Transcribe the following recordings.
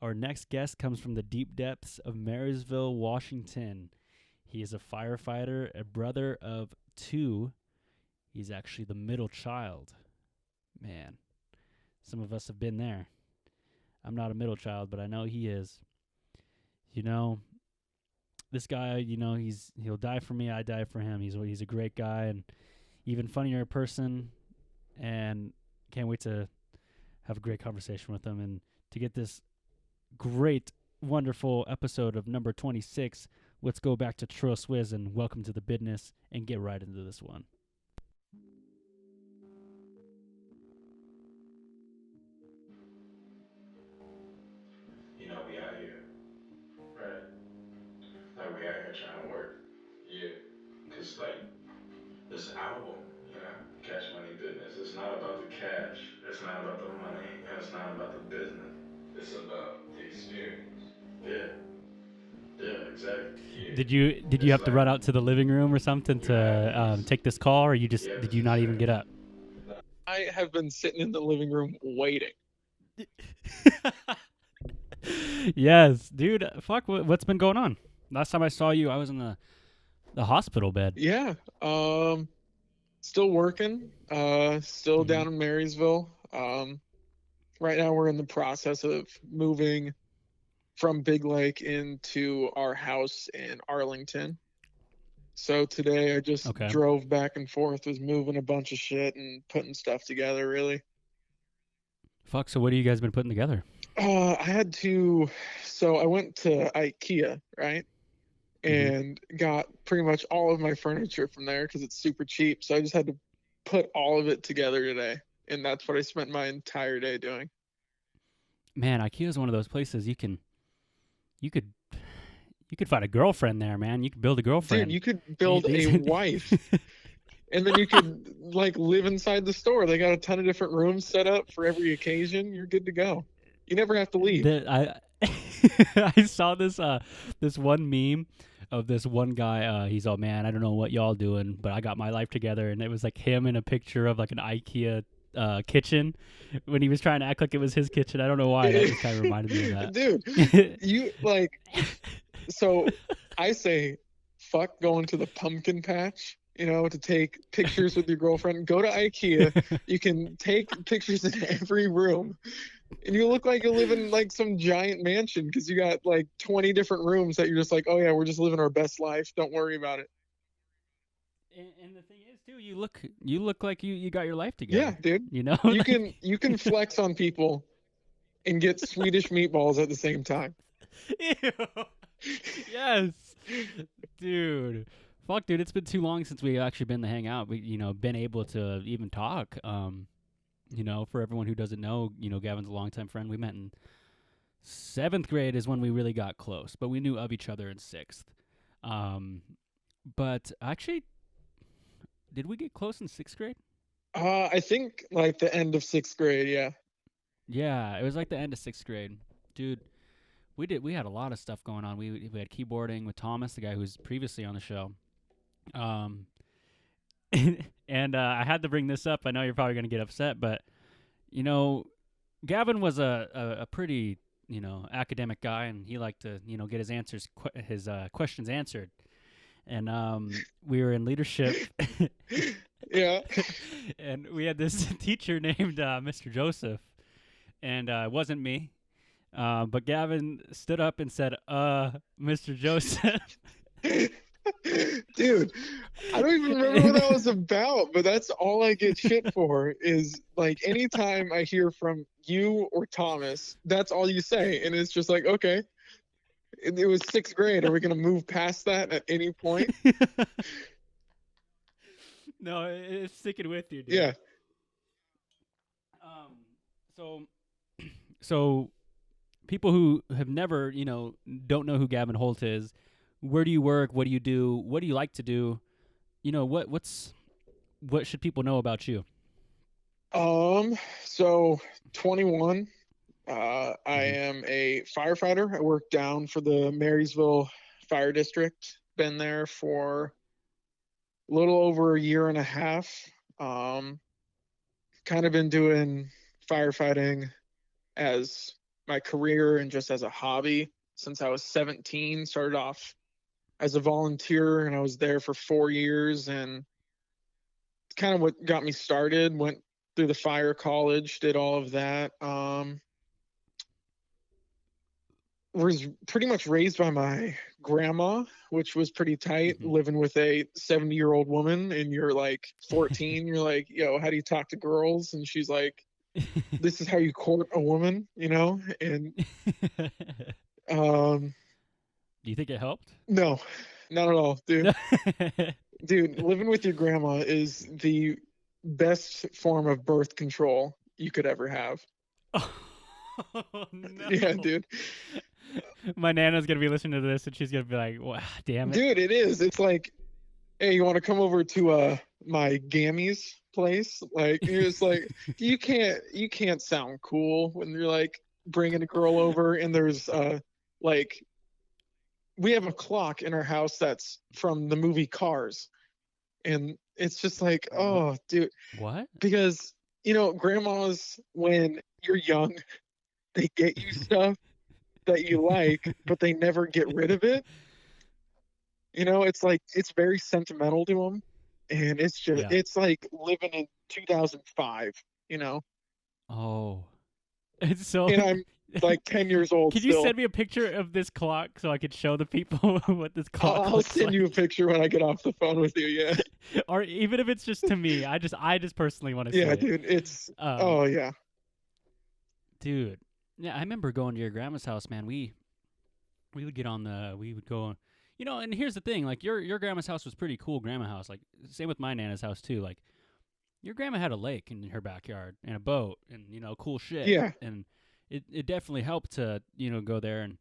Our next guest comes from the deep depths of Marysville, Washington. He is a firefighter, a brother of two. He's actually the middle child. Man, some of us have been there. I'm not a middle child, but I know he is. You know, this guy, he'll die for me, I die for him. He's a great guy and even funnier person, and can't wait to have a great conversation with him and to get this great, wonderful episode of number 26. Let's go back to Tro Swizz and welcome to the business and get right into this one. We out here, right? Like, we out here trying to work. Yeah. Because, like, this album, Cash Money Business, it's not about the cash, it's not about the money, and it's not about the business. It's about the experience. Yeah. Yeah, exactly. Yeah. Did you It's have to like, run out to the living room or something we have to these, take this call, or yeah, did this you not even get experience. up? I have been sitting in the living room waiting. Yes, dude. Fuck, what's been going on? Last time I saw you, I was in the hospital bed. Yeah. Still working. Still Mm-hmm. down in Marysville. Right now we're in the process of moving from Big Lake into our house in Arlington. So today I just Okay. drove back and forth, was moving a bunch of shit and putting stuff together, really. Fuck. So what have you guys been putting together? I had to, so I went to IKEA, right? Mm-hmm. And got pretty much all of my furniture from there because it's super cheap. So I just had to put all of it together today. And that's what I spent my entire day doing. Man, IKEA is one of those places you could you could find a girlfriend there, man. You could build a Dude, girlfriend. you could They, build a wife and then you could like live inside the store. They got a ton of different rooms set up for every occasion. You're good to go. You never have to leave. I I saw this one meme of this one guy. He's all, man, I don't know what y'all doing, but I got my life together, and it was like him in a picture of like an IKEA kitchen when he was trying to act like it was his kitchen. I don't know why that just kind of reminded me of Dude, that. you like, so I say, fuck going to the pumpkin patch, to take pictures with your girlfriend. Go to IKEA. You can take pictures in every room, and you look like you live in like some giant mansion because you got like 20 different rooms that you're just like, oh yeah, we're just living our best life. Don't worry about it. And the thing is, too, you look like you got your life Yeah, together. dude. You know, You like can you can flex on people and get Swedish meatballs at the same time. ew. Yes, dude. Fuck, dude. It's been too long since we actually been to hang out. We, been able to even talk. For everyone who doesn't know, Gavin's a longtime friend. We met in seventh grade is when we really got close, but we knew of each other in sixth. Um, but actually, did we get close in sixth grade? I think like the end of sixth grade. Yeah. Yeah, it was like the end of sixth grade, dude. We had a lot of stuff going on. We had keyboarding with Thomas, the guy who was previously on the show. Um, and I had to bring this up. I know you're probably gonna get upset, but you know, Gavin was a pretty academic guy, and he liked to get his questions answered. And we were in leadership, Yeah. and we had this teacher named Mr. Joseph, and it wasn't me. But Gavin stood up and said, Mr. Joseph. Dude, I don't even remember what that was about, but that's all I get shit for is like anytime I hear from you or Thomas, that's all you say. And it's just like, okay, it was sixth grade. Are we going to move past that at any point? No, it's sticking with you, dude. Yeah. Um, so, so people who have never, don't know who Gavin Holt is. Where do you work? What do you do? What do you like to do? What should people know about you? So 21. I Mm-hmm. am a firefighter. I work down for the Marysville Fire District. Been there for a little over a year and a half. Um, Kind of been doing firefighting as my career and just as a hobby since I was 17. Started off as a volunteer, and I was there for 4 years, and it's kind of what got me started. Went through the fire college, did all of that. Was pretty much raised by my grandma, which was pretty tight, living with a 70-year-old woman, and you're like 14. You're like, yo, how do you talk to girls? And she's like, this is how you court a woman, you know? And do you think it helped? no, not at all, dude. Dude, living with your grandma is the best form of birth control you could ever have. Oh, no. Yeah, dude. My Nana's gonna be listening to this, and she's gonna be like, "Wow, damn it, dude!" It is. It's like, hey, you want to come over to my Gammy's place? Like, you're just like, you can't sound cool when you're like bringing a girl over, and there's like, we have a clock in our house that's from the movie Cars, and it's just like, oh, dude, what? Because grandmas, when you're young, they get you stuff that you like, but they never get rid of it. It's like, it's very sentimental to them, and it's just, it's like living in 2005. Oh, it's so. And I'm like 10 years old. Can you send me a picture of this clock so I could show the people what this clock? I'll send you a picture when I get off the phone with you. Yeah. Or even if it's just to me, I just personally want to see. Yeah, dude. It's oh yeah. Dude. Yeah, I remember going to your grandma's house, man. We would get on we would go, and here's the thing, like your grandma's house was pretty cool grandma house. Like same with my Nana's house too. Like your grandma had a lake in her backyard and a boat and cool shit. Yeah. And it definitely helped to, go there and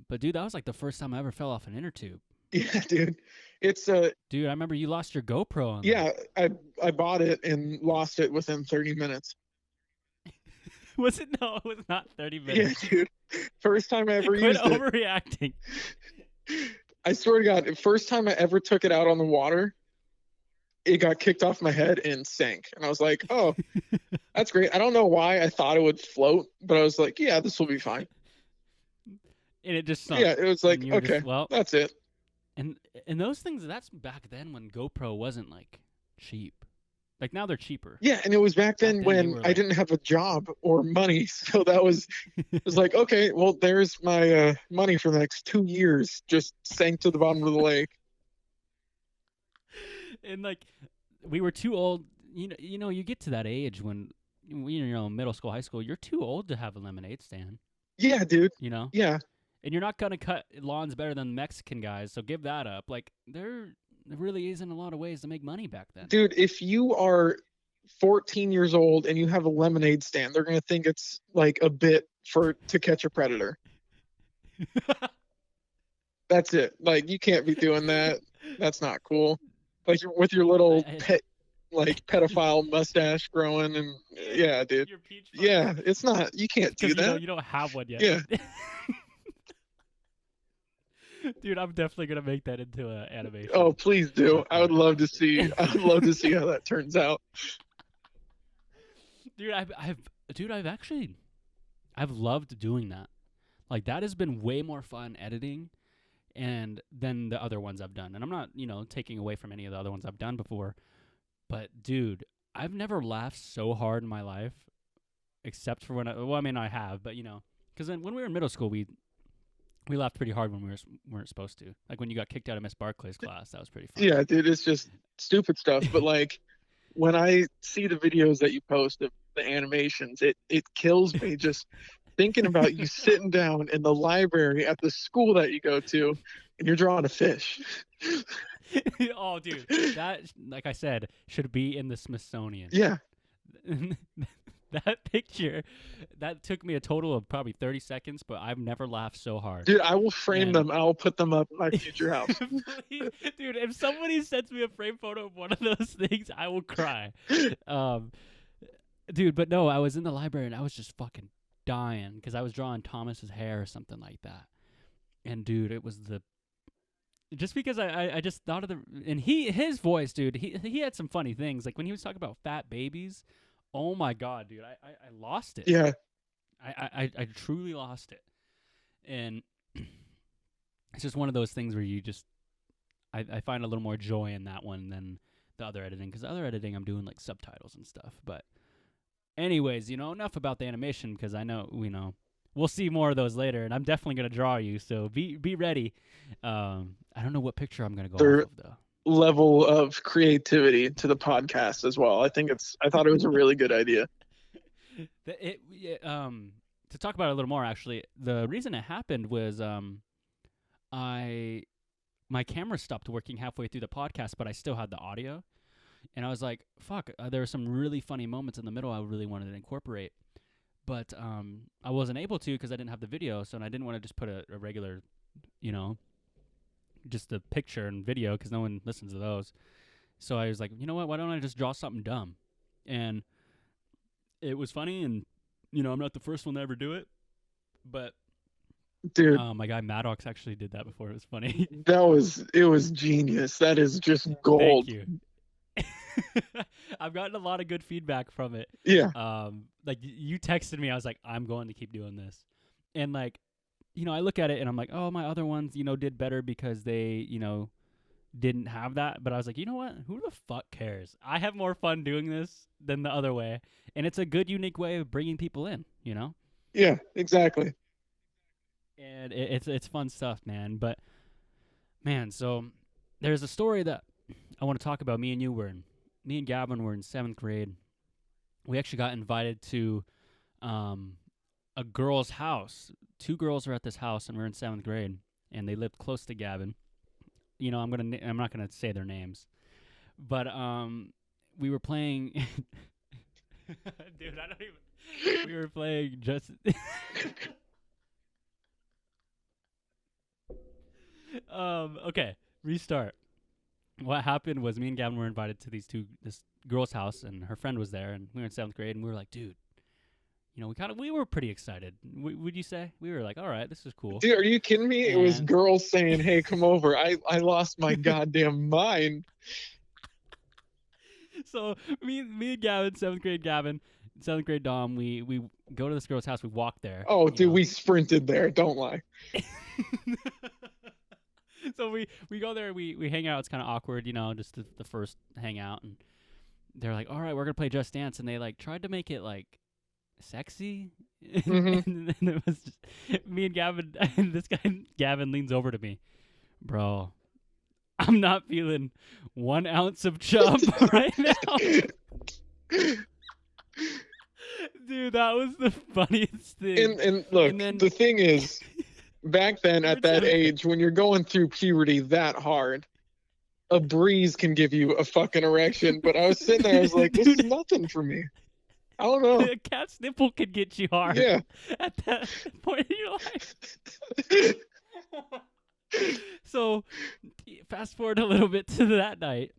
but dude, that was like the first time I ever fell off an inner tube. Yeah, dude. It's dude, I remember you lost your GoPro on that. I bought it and lost it within 30 minutes. Was it? No, it was not 30 minutes. Yeah, dude. First time I ever used it. Quit overreacting. I swear to God, first time I ever took it out on the water, it got kicked off my head and sank. And I was like, oh, that's great. I don't know why I thought it would float, but I was like, yeah, this will be fine. And it just sunk. Yeah, it was like, okay, well, that's it. And those things, that's back then when GoPro wasn't like cheap. Like now they're cheaper. Yeah, and it was back then when I didn't have a job or money, so that was it was like, okay, well, there's my money for the next 2 years, just sank to the bottom of the lake. And like, we were too old. You get to that age when middle school, high school, you're too old to have a lemonade stand. Yeah, dude. Yeah. And you're not gonna cut lawns better than Mexican guys, so give that up. Like there really isn't a lot of ways to make money back then. Dude, if you are 14 years old and you have a lemonade stand, they're going to think it's like a bit to catch a predator. That's it. Like, you can't be doing that. That's not cool. Like, with your little pedophile mustache growing, and yeah, dude. Your peach yeah, it's not. You can't do that. You don't have one yet. Yeah. Dude, I'm definitely gonna make that into an animation. Oh, please do. I would love to see. I would love to see how that turns out. Dude, I've loved doing that. Like that has been way more fun editing, than the other ones I've done. And I'm not, taking away from any of the other ones I've done before, but dude, I've never laughed so hard in my life, except for when I have, but because then when we were in middle school, we laughed pretty hard when we weren't supposed to. Like when you got kicked out of Miss Barclay's class, that was pretty fun. Yeah, dude, it's just stupid stuff. But like when I see the videos that you post of the animations, it kills me just thinking about you sitting down in the library at the school that you go to and you're drawing a fish. Oh, dude, that, like I said, should be in the Smithsonian. Yeah. That picture, that took me a total of probably 30 seconds, but I've never laughed so hard. Dude, I will frame them. I'll put them up in my future house. Please, dude, if somebody sends me a frame photo of one of those things, I will cry. Dude, but no, I was in the library and I was just fucking dying because I was drawing Thomas's hair or something like that. And dude, it was just because I just thought of and his voice, dude, he had some funny things. Like when he was talking about fat babies. Oh my God, dude! I lost it. Yeah. I truly lost it, and it's just one of those things where you just I find a little more joy in that one than the other editing, because the other editing I'm doing like subtitles and stuff. But anyways, enough about the animation, because I know we'll see more of those later, and I'm definitely gonna draw you, so be ready. I don't know what picture I'm gonna go Their off of though. level of creativity to the podcast as well. I thought it was a really good idea. To talk about it a little more, actually, the reason it happened was my camera stopped working halfway through the podcast, but I still had the audio, and I was like, "Fuck!" There were some really funny moments in the middle I really wanted to incorporate, but I wasn't able to because I didn't have the video, so I didn't want to just put a regular, just a picture and video, because no one listens to those. So I was like, you know what? Why don't I just draw something dumb? And it was funny, and I'm not the first one to ever do it, but Dude, my guy Maddox actually did that before. It was funny. it was genius. That is just gold. Thank you. I've gotten a lot of good feedback from it. Yeah. Like you texted me, I was like, I'm going to keep doing this, and like, I look at it and I'm like, oh, my other ones, did better because they, didn't have that. But I was like, you know what? Who the fuck cares? I have more fun doing this than the other way, and it's a good, unique way of bringing people in. Yeah, exactly. And it's fun stuff, man. But man, so there's a story that I want to talk about. Me and Gavin were in 7th grade. We actually got invited to a girl's house. 2 girls were at this house, and we're in 7th grade, and they lived close to Gavin. I'm not gonna say their names, but we were playing. Dude, I don't even. We were playing just. Okay, restart. What happened was me and Gavin were invited to this girl's house, and her friend was there, and we were in 7th grade, and we were like, dude, we were pretty excited. Would you say? We were like, all right, this is cool. Dude, are you kidding me? It was girls saying, hey, come over. I lost my goddamn mind. So me and Gavin, 7th grade Gavin, 7th grade Dom, we go to this girl's house. We walk there. Oh, dude, we sprinted there. Don't lie. So we go there, we hang out. It's kind of awkward, just the first hangout, and they're like, all right, we're gonna play Just Dance, and they like tried to make it like sexy. Mm-hmm. And then it was just me and Gavin, and this guy Gavin leans over to me, bro, I'm not feeling 1 ounce of chub right now. Dude, that was the funniest thing. And look, the thing is, back then at that age, when you're going through puberty that hard, a breeze can give you a fucking erection. But I was sitting there, I was like, this is nothing for me. I don't know. A cat's nipple could get you hard. Yeah. At that point in your life. So, fast forward a little bit to that night.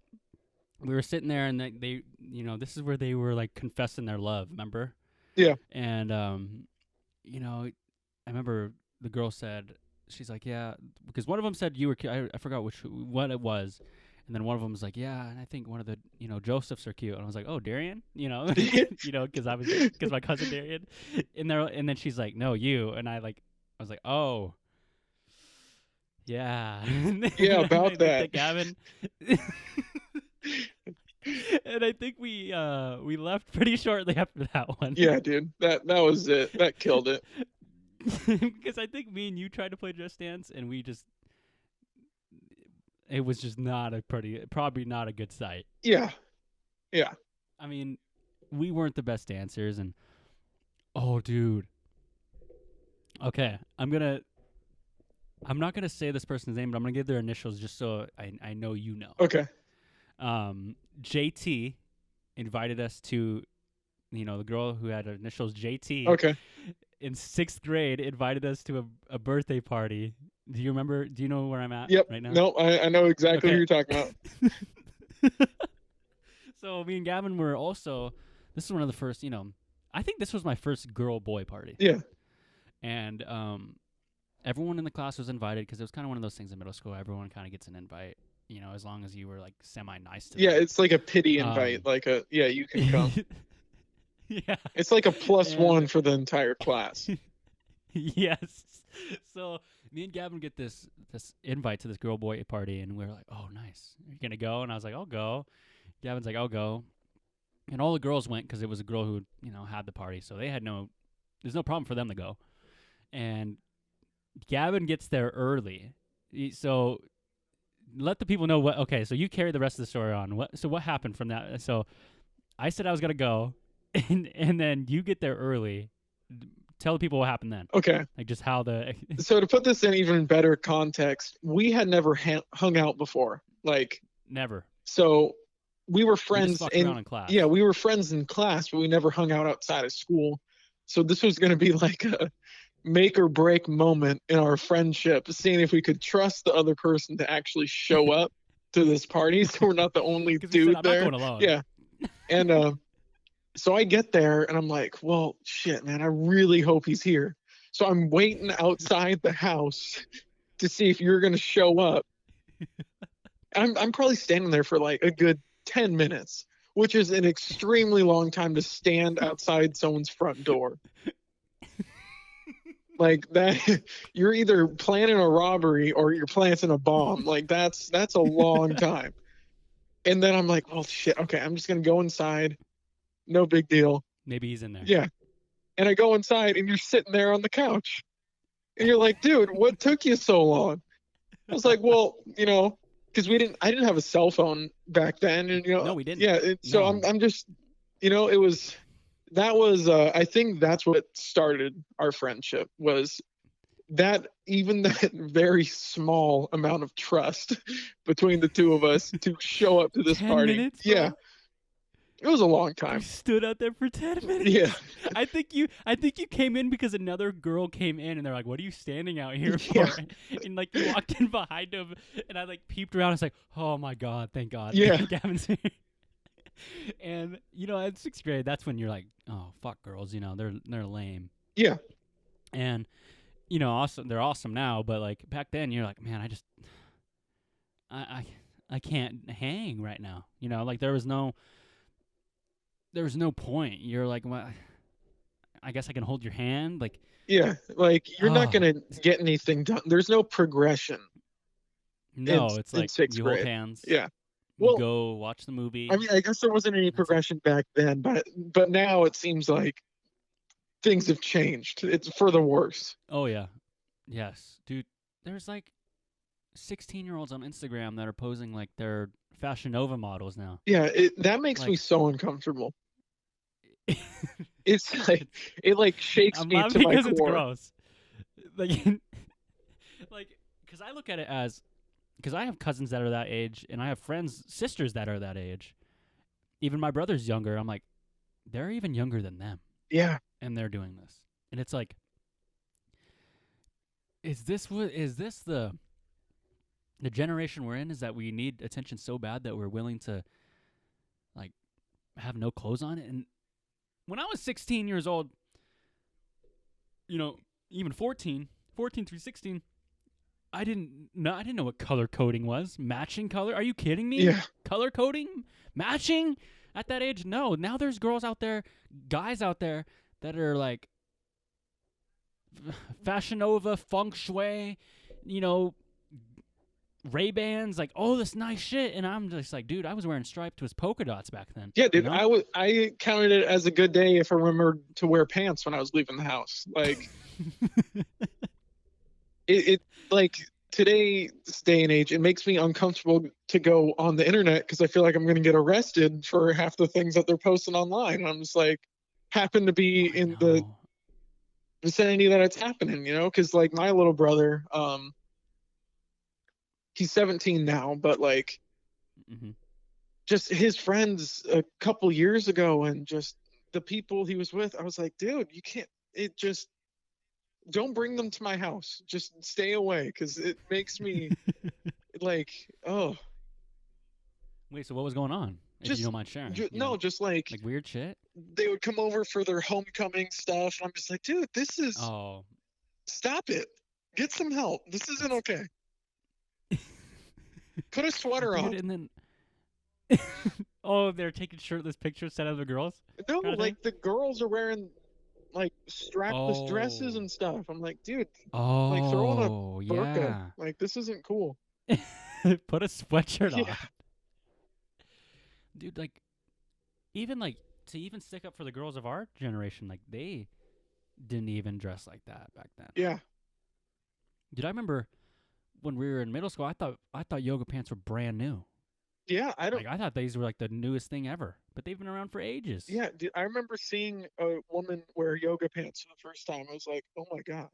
We were sitting there, and they this is where they were like confessing their love. Remember? Yeah. And I remember the girl said, she's like, yeah, because one of them said you were. I forgot what it was. And then one of them was like, yeah, and I think one of the, Josephs are cute. And I was like, oh, Darian? Because my cousin Darian. And then she's like, no, you. And I was like, oh, yeah. Yeah, about that. Gavin. And I think we left pretty shortly after that one. Yeah, dude, that was it. That killed it. Because I think me and you tried to play Just Dance, and it was just probably not a good sight. Yeah. I mean, we weren't the best dancers, and oh, dude. Okay, I'm not gonna say this person's name, but I'm gonna give their initials just so I know you know. Okay. JT invited us to, the girl who had initials JT. Okay. In 6th grade, invited us to a birthday party. Do you remember? Do you know where I'm at right now? No, I know exactly who you're talking about. So me and Gavin were also. This is one of the first. I think this was my first girl-boy party. Yeah. And everyone in the class was invited because it was kind of one of those things in middle school. Everyone kind of gets an invite. As long as you were like semi-nice to them. Yeah, it's like a pity invite. You can come. Yeah. It's like a plus And one for the entire class. yes. So me and Gavin get this invite to this girl boy party, and we're like, "Oh, nice. Are you gonna go?" And I was like, "I'll go." Gavin's like, "I'll go." And all the girls went because it was a girl who had the party, so they had there's no problem for them to go. And Gavin gets there early, so let the people know what. Okay, so you carry the rest of the story on. What happened from that? So I said I was gonna go, and then you get there early. Tell the people what happened then. Okay. Like just how the So to put this in even better context, we had never hung out before. Like, never. so we were We just friends fucked around in class. yeah, we were friends in class, but we never hung out outside of school. So this was going to be like a make or break moment in our friendship, seeing if we could trust the other person to actually show up to this party, so we're not the only 'Cause he said, dude I'm there. not going alone. Yeah. And so I get there and I'm like, well, shit, man, I really hope he's here. So I'm waiting outside the house to see if you're gonna show up. I'm probably standing there for like a good 10 minutes, which is an extremely long time to stand outside someone's front door. Like that, you're either planning a robbery or you're planting a bomb. Like that's a long time. And then I'm like, well, shit, okay, I'm just gonna go inside. No big deal. Maybe he's in there. Yeah. And I go inside and you're sitting there on the couch. And you're like, dude, what took you so long? I was like, well, because I didn't have a cell phone back then, and No, we didn't. Yeah, so No. I'm just, I think that's what started our friendship, was that very small amount of trust between the two of us to show up to this 10 party. minutes, bro? Yeah, it was a long You time. stood out there for 10 minutes. Yeah. I think you came in because another girl came in and they're like, "What are you standing out here for?" Yeah. And like you walked in behind him, and I like peeped around. I was like, "Oh my god, thank God, Yeah. Gavin's here." And in sixth grade, that's when you're like, "Oh fuck, girls, they're lame." Yeah. And awesome, they're awesome now, but like back then, you're like, "Man, I can't hang right now." Like there was no point. You're like, well, I guess I can hold your hand. Like, Yeah, like you're not gonna get anything done. There's no progression. no, in it's like sixth you grade. hold hands. Yeah. You Well, go watch the movie. I mean, I guess there wasn't any That's it. progression back then, but now it seems like things have changed. It's for the worse. Oh yeah, yes, dude. There's like 16-year-olds on Instagram that are posing like they're Fashion Nova models now. Yeah, that makes me so uncomfortable. It's like it shakes I'm me laughing to my because it's core. gross. Like, because I look at it as, because I have cousins that are that age, and I have sisters that are that age. Even my brother's younger. I'm like, they're even younger than them. Yeah. And they're doing this, and it's like, is this the generation we're in? Is that we need attention so bad that we're willing to like have no clothes on? And when I was 16 years old, even 14 through 16, I didn't know what color coding was. Matching color? Are you kidding me? Yeah. Color coding? Matching? At that age? No. Now there's girls out there, guys out there that are like Fashion Nova, Feng Shui, Ray-Bans, like all this nice shit, and I'm just like, dude, I was wearing striped with polka dots back then. Yeah, dude, I counted it as a good day if I remembered to wear pants when I was leaving the house. Like it like today's day and age, it makes me uncomfortable to go on the internet because I feel like I'm going to get arrested for half the things that they're posting online. And I'm just like, happen to be in the vicinity that it's happening, because like my little brother, he's 17 now, but like just his friends a couple years ago and just the people he was with, I was like, dude, you can't, don't bring them to my house. Just stay away, because it makes me like, oh. Wait, so what was going on? If you don't mind sharing. Just like weird shit. They would come over for their homecoming stuff, and I'm just like, dude, this is. Oh. Stop it. Get some help. This isn't okay. Put a sweater on. And then. Oh, they're taking shirtless pictures, sent out the girls. No, Kind of thing. like the girls are wearing like strapless dresses Oh. and stuff. I'm like, dude, like throw on a Oh, burqa. yeah. Like this isn't cool. Put a sweatshirt Yeah, on, dude. Like even like to even stick up for the girls of our generation, like they didn't even dress like that back then. yeah, Dude, I remember when we were in middle school, I thought yoga pants were brand new. yeah. I don't. Like I thought these were like the newest thing ever, but they've been around for ages. Yeah, dude, I remember seeing a woman wear yoga pants for the first time. I was like, oh my god,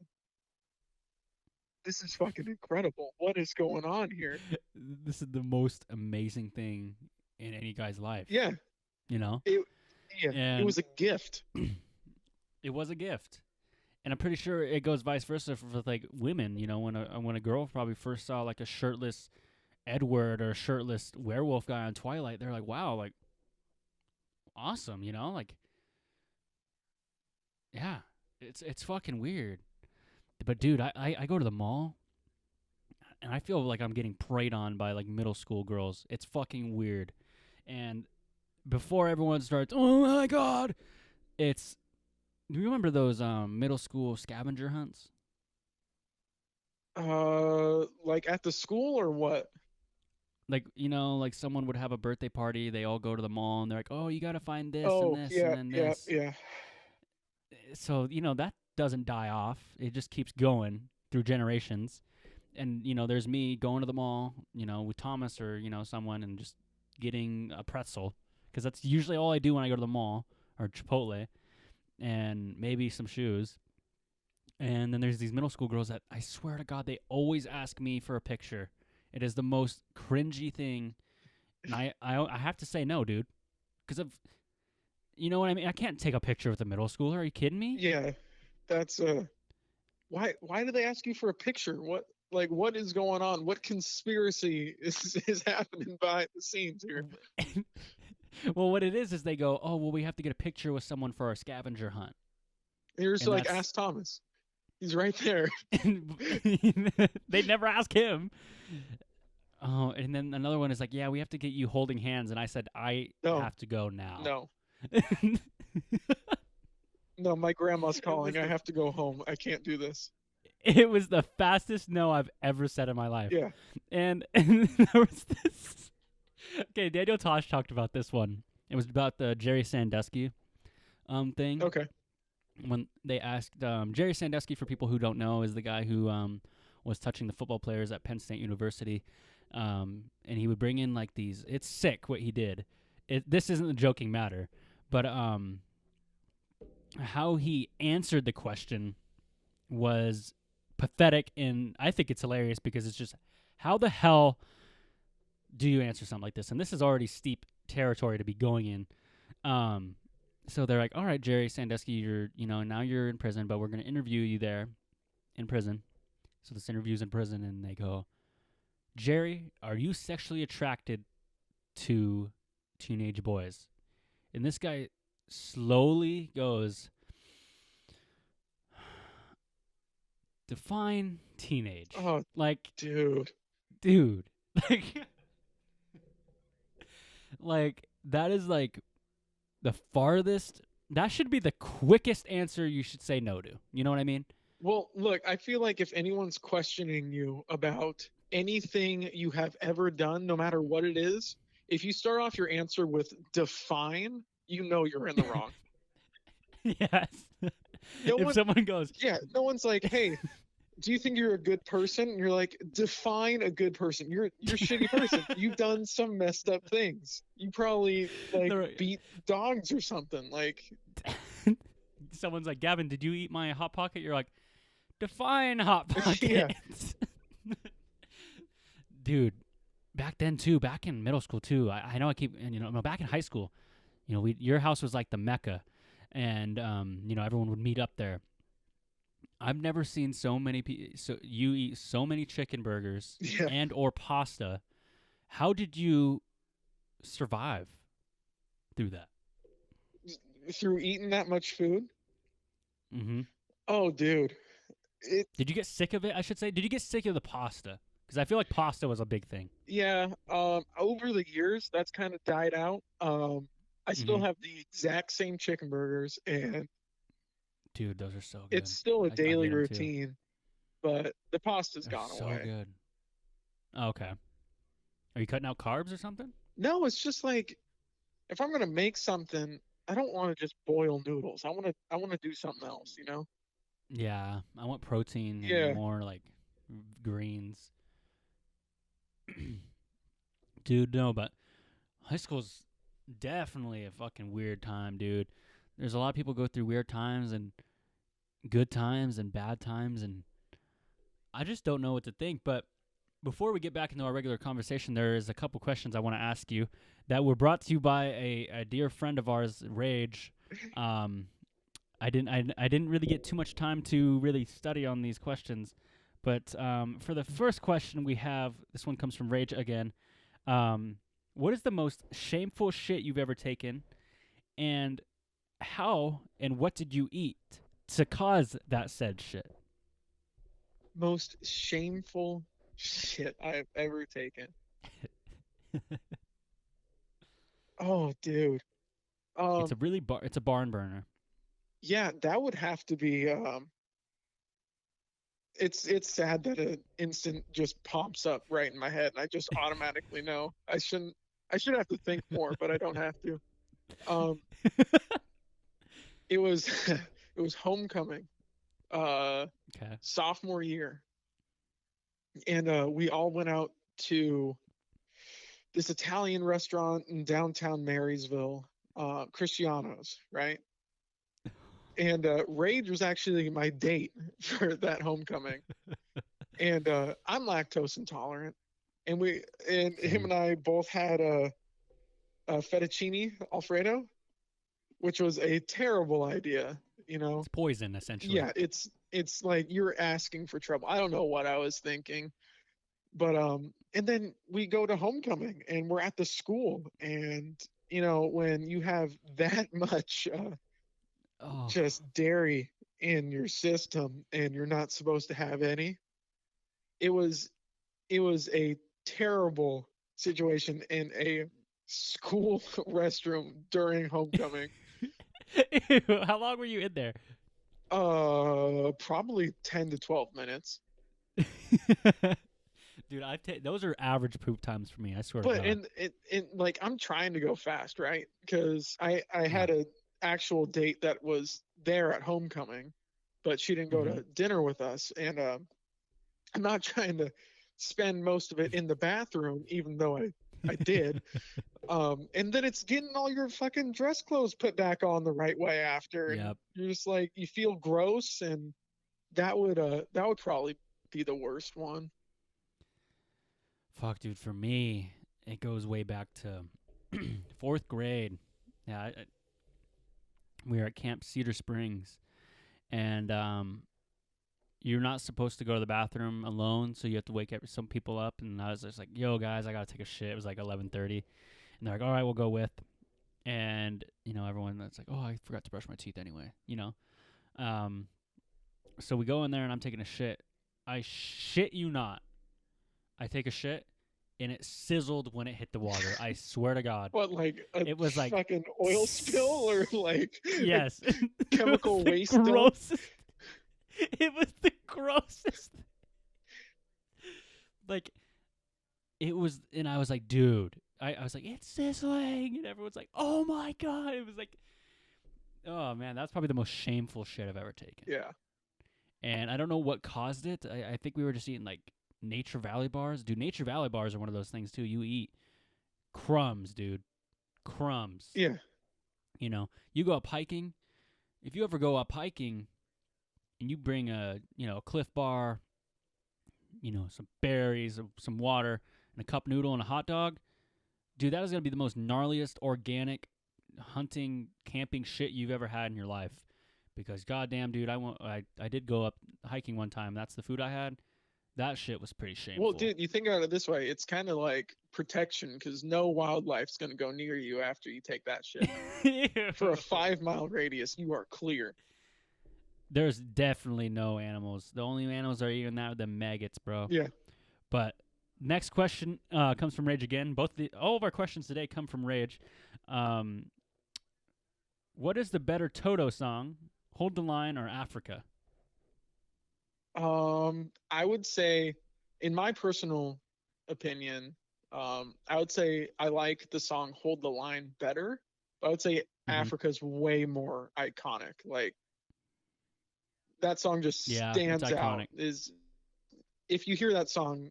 this is fucking incredible. What is going on here? This is the most amazing thing in any guy's life, Yeah, you know? it. Yeah, it And was a gift. it was a gift. And I'm pretty sure it goes vice versa for like women, you know, when a girl probably first saw like a shirtless Edward or a shirtless werewolf guy on Twilight, they're like, "Wow, like awesome," you know? Like yeah, it's fucking weird. But dude, I go to the mall and I feel like I'm getting preyed on by like middle school girls. It's fucking weird. And before everyone starts, "Oh my god," it's do you remember those middle school scavenger hunts? Like at the school or what? Like, you know, like someone would have a birthday party, they all go to the mall and they're like, "Oh, you got to find this and Oh, this and yeah, then yeah, this." yeah. So, you know, that doesn't die off. It just keeps going through generations. And, you know, there's me going to the mall, you know, with Thomas or, you know, someone and just getting a pretzel because that's usually all I do when I go to the mall or Chipotle and maybe some shoes. And then there's these middle school girls that I swear to God, they always ask me for a picture. It is the most cringy thing. And I have to say no, dude. Because of, you know what I mean? I can't take a picture with a middle schooler. Are you kidding me? Yeah, that's why do they ask you for a picture? What is going on? What conspiracy is happening behind the scenes here? Well, what it is they go, "Oh, well, we have to get a picture with someone for our scavenger hunt." Here's And like that's, ask Thomas. He's right there. they never ask him. Oh, and then another one is like, "Yeah, we have to get you holding hands." And I said, "I No, have to go now." no, no. My grandma's It was calling. I the have to go home. I can't do this. it was the fastest no I've ever said in my life. Yeah. And there was this. Okay, Daniel Tosh talked about this one. It was about the Jerry Sandusky thing. Okay. When they asked Jerry Sandusky, for people who don't know, is the guy who was touching the football players at Penn State University, and he would bring in like these. It's sick what he did. This isn't a joking matter, but how he answered the question was pathetic, and I think it's hilarious because it's just how the hell do you answer something like this? And this is already steep territory to be going in. So they're like, "All right, Jerry Sandusky, now you're in prison, but we're going to interview you there in prison." So this interview's in prison, and they go, "Jerry, are you sexually attracted to teenage boys?" And this guy slowly goes, "Define teenage." Oh, Like, dude. dude, like, like that is like the farthest. That should be the quickest answer you should say no to. You know what I mean? Well, look, I feel like if anyone's questioning you about anything you have ever done, no matter what it is, if you start off your answer with define, you know you're in the wrong. Yes. No If one, someone goes, yeah, no one's like, hey, do you think you're a good person? And you're like, define a good person. You're a shitty person. You've done some messed up things. You probably like they're- beat dogs or something. Like, someone's like, "Gavin, did you eat my hot pocket?" You're like, "Define hot pocket." Yeah. Dude, back then too, back in middle school too. I know I keep, and no, back in high school, your house was like the mecca, and everyone would meet up there. I've never seen so many people. So you eat so many chicken burgers yeah, and or pasta. How did you survive through that? through eating that much food. Mm-hmm. Oh, dude. It Did you get sick of it? I should say. Did you get sick of the pasta? Because I feel like pasta was a big thing. Yeah. Over the years, that's kind of died out. I still Hmm. have the exact same chicken burgers, and Dude, those are so it's good. still a I get daily them too. routine. But the pasta's They're gone so away. good. Okay. Are you cutting out carbs or something? No, it's just like if I'm gonna make something, I don't want to just boil noodles. I want to do something else, you know? Yeah, I want protein and Yeah. more like greens. Dude, no, but high school's definitely a fucking weird time, dude. There's a lot of people go through weird times and good times and bad times, and I just don't know what to think. But before we get back into our regular conversation, there is a couple questions I want to ask you that were brought to you by a dear friend of ours, Rage. Um, I didn't really get too much time to really study on these questions, but for the first question we have, this one comes from Rage again. Um, what is the most shameful shit you've ever taken, and how and what did you eat to cause that said shit? Most shameful shit I've ever taken. Oh, dude. It's a Um, really it's a barn burner. yeah, that would have to be it's sad that an instant just pops up right in my head and I just automatically know. I should have to think more, but I don't have to. Um, it was it was homecoming, uh, Okay. sophomore year, and we all went out to this Italian restaurant in downtown Marysville, Cristiano's, right? And Rage was actually my date for that homecoming, and I'm lactose intolerant, and we and him Same. and I both had a fettuccine alfredo, which was a terrible idea. You know, It's poison essentially. yeah, it's like you're asking for trouble. I don't know what I was thinking, but and then we go to homecoming and we're at the school, and when you have that much Oh, just dairy in your system and you're not supposed to have any, it was it was a terrible situation in a school restroom during homecoming. ew, how long were you in there? Probably 10 to 12 minutes. Dude, those are average poop times for me. I swear to But God. like I'm trying to go fast, right? Because I Yeah. had a actual date that was there at homecoming, but she didn't go Hmm. to dinner with us, and I'm not trying to spend most of it in the bathroom, even though I did. And then it's getting all your fucking dress clothes put back on the right way after, and Yep. you're just like you feel gross, and that would probably be the worst one. Fuck, dude. For me, it goes way back to fourth grade. Yeah, we were at Camp Cedar Springs, and you're not supposed to go to the bathroom alone, so you have to wake some people up. And I was just like, "Yo, guys, I gotta take a shit." It was like 11:30, and they're like, "All right, we'll go with." And everyone that's like, "Oh, I forgot to brush my teeth anyway." Um, so we go in there, and I'm taking a shit. I shit you not. I take a shit, and it sizzled when it hit the water. I swear to God, What, like a it was like, fucking oil spill or like a yes, it was chemical the waste dump? grossest. It was the grossest. Like it was, and I was like, dude, I was like, it's sizzling, and everyone's like, oh my God. It was like, oh man, that's probably the most shameful shit I've ever taken. Yeah. And I don't know what caused it. I think we were just eating like Nature Valley bars. Dude, Nature Valley bars are one of those things too. You eat crumbs, dude. Crumbs. Yeah. You go up hiking. If you ever go up hiking and you bring a Cliff Bar, some berries, some water, and a cup noodle and a hot dog, dude, that is gonna be the most gnarliest organic hunting camping shit you've ever had in your life. Because goddamn, dude, I did go up hiking one time. That's the food I had. That shit was pretty Well, shameful. dude, you think about it this way, it's kind of like protection because no wildlife's going to go near you after you take that shit. For a 5 mile radius, you are clear. There's definitely no animals. The only animals that are eating that are the maggots, bro. Yeah. But Next question comes from Rage again. All of our questions today come from Rage. What is the better Toto song, Hold the Line or Africa? I would say, in my personal opinion, I would say I like the song "Hold the Line" better. But I would say Africa's way more iconic. Like that song just Yeah, it's stands out. iconic. If you hear that song,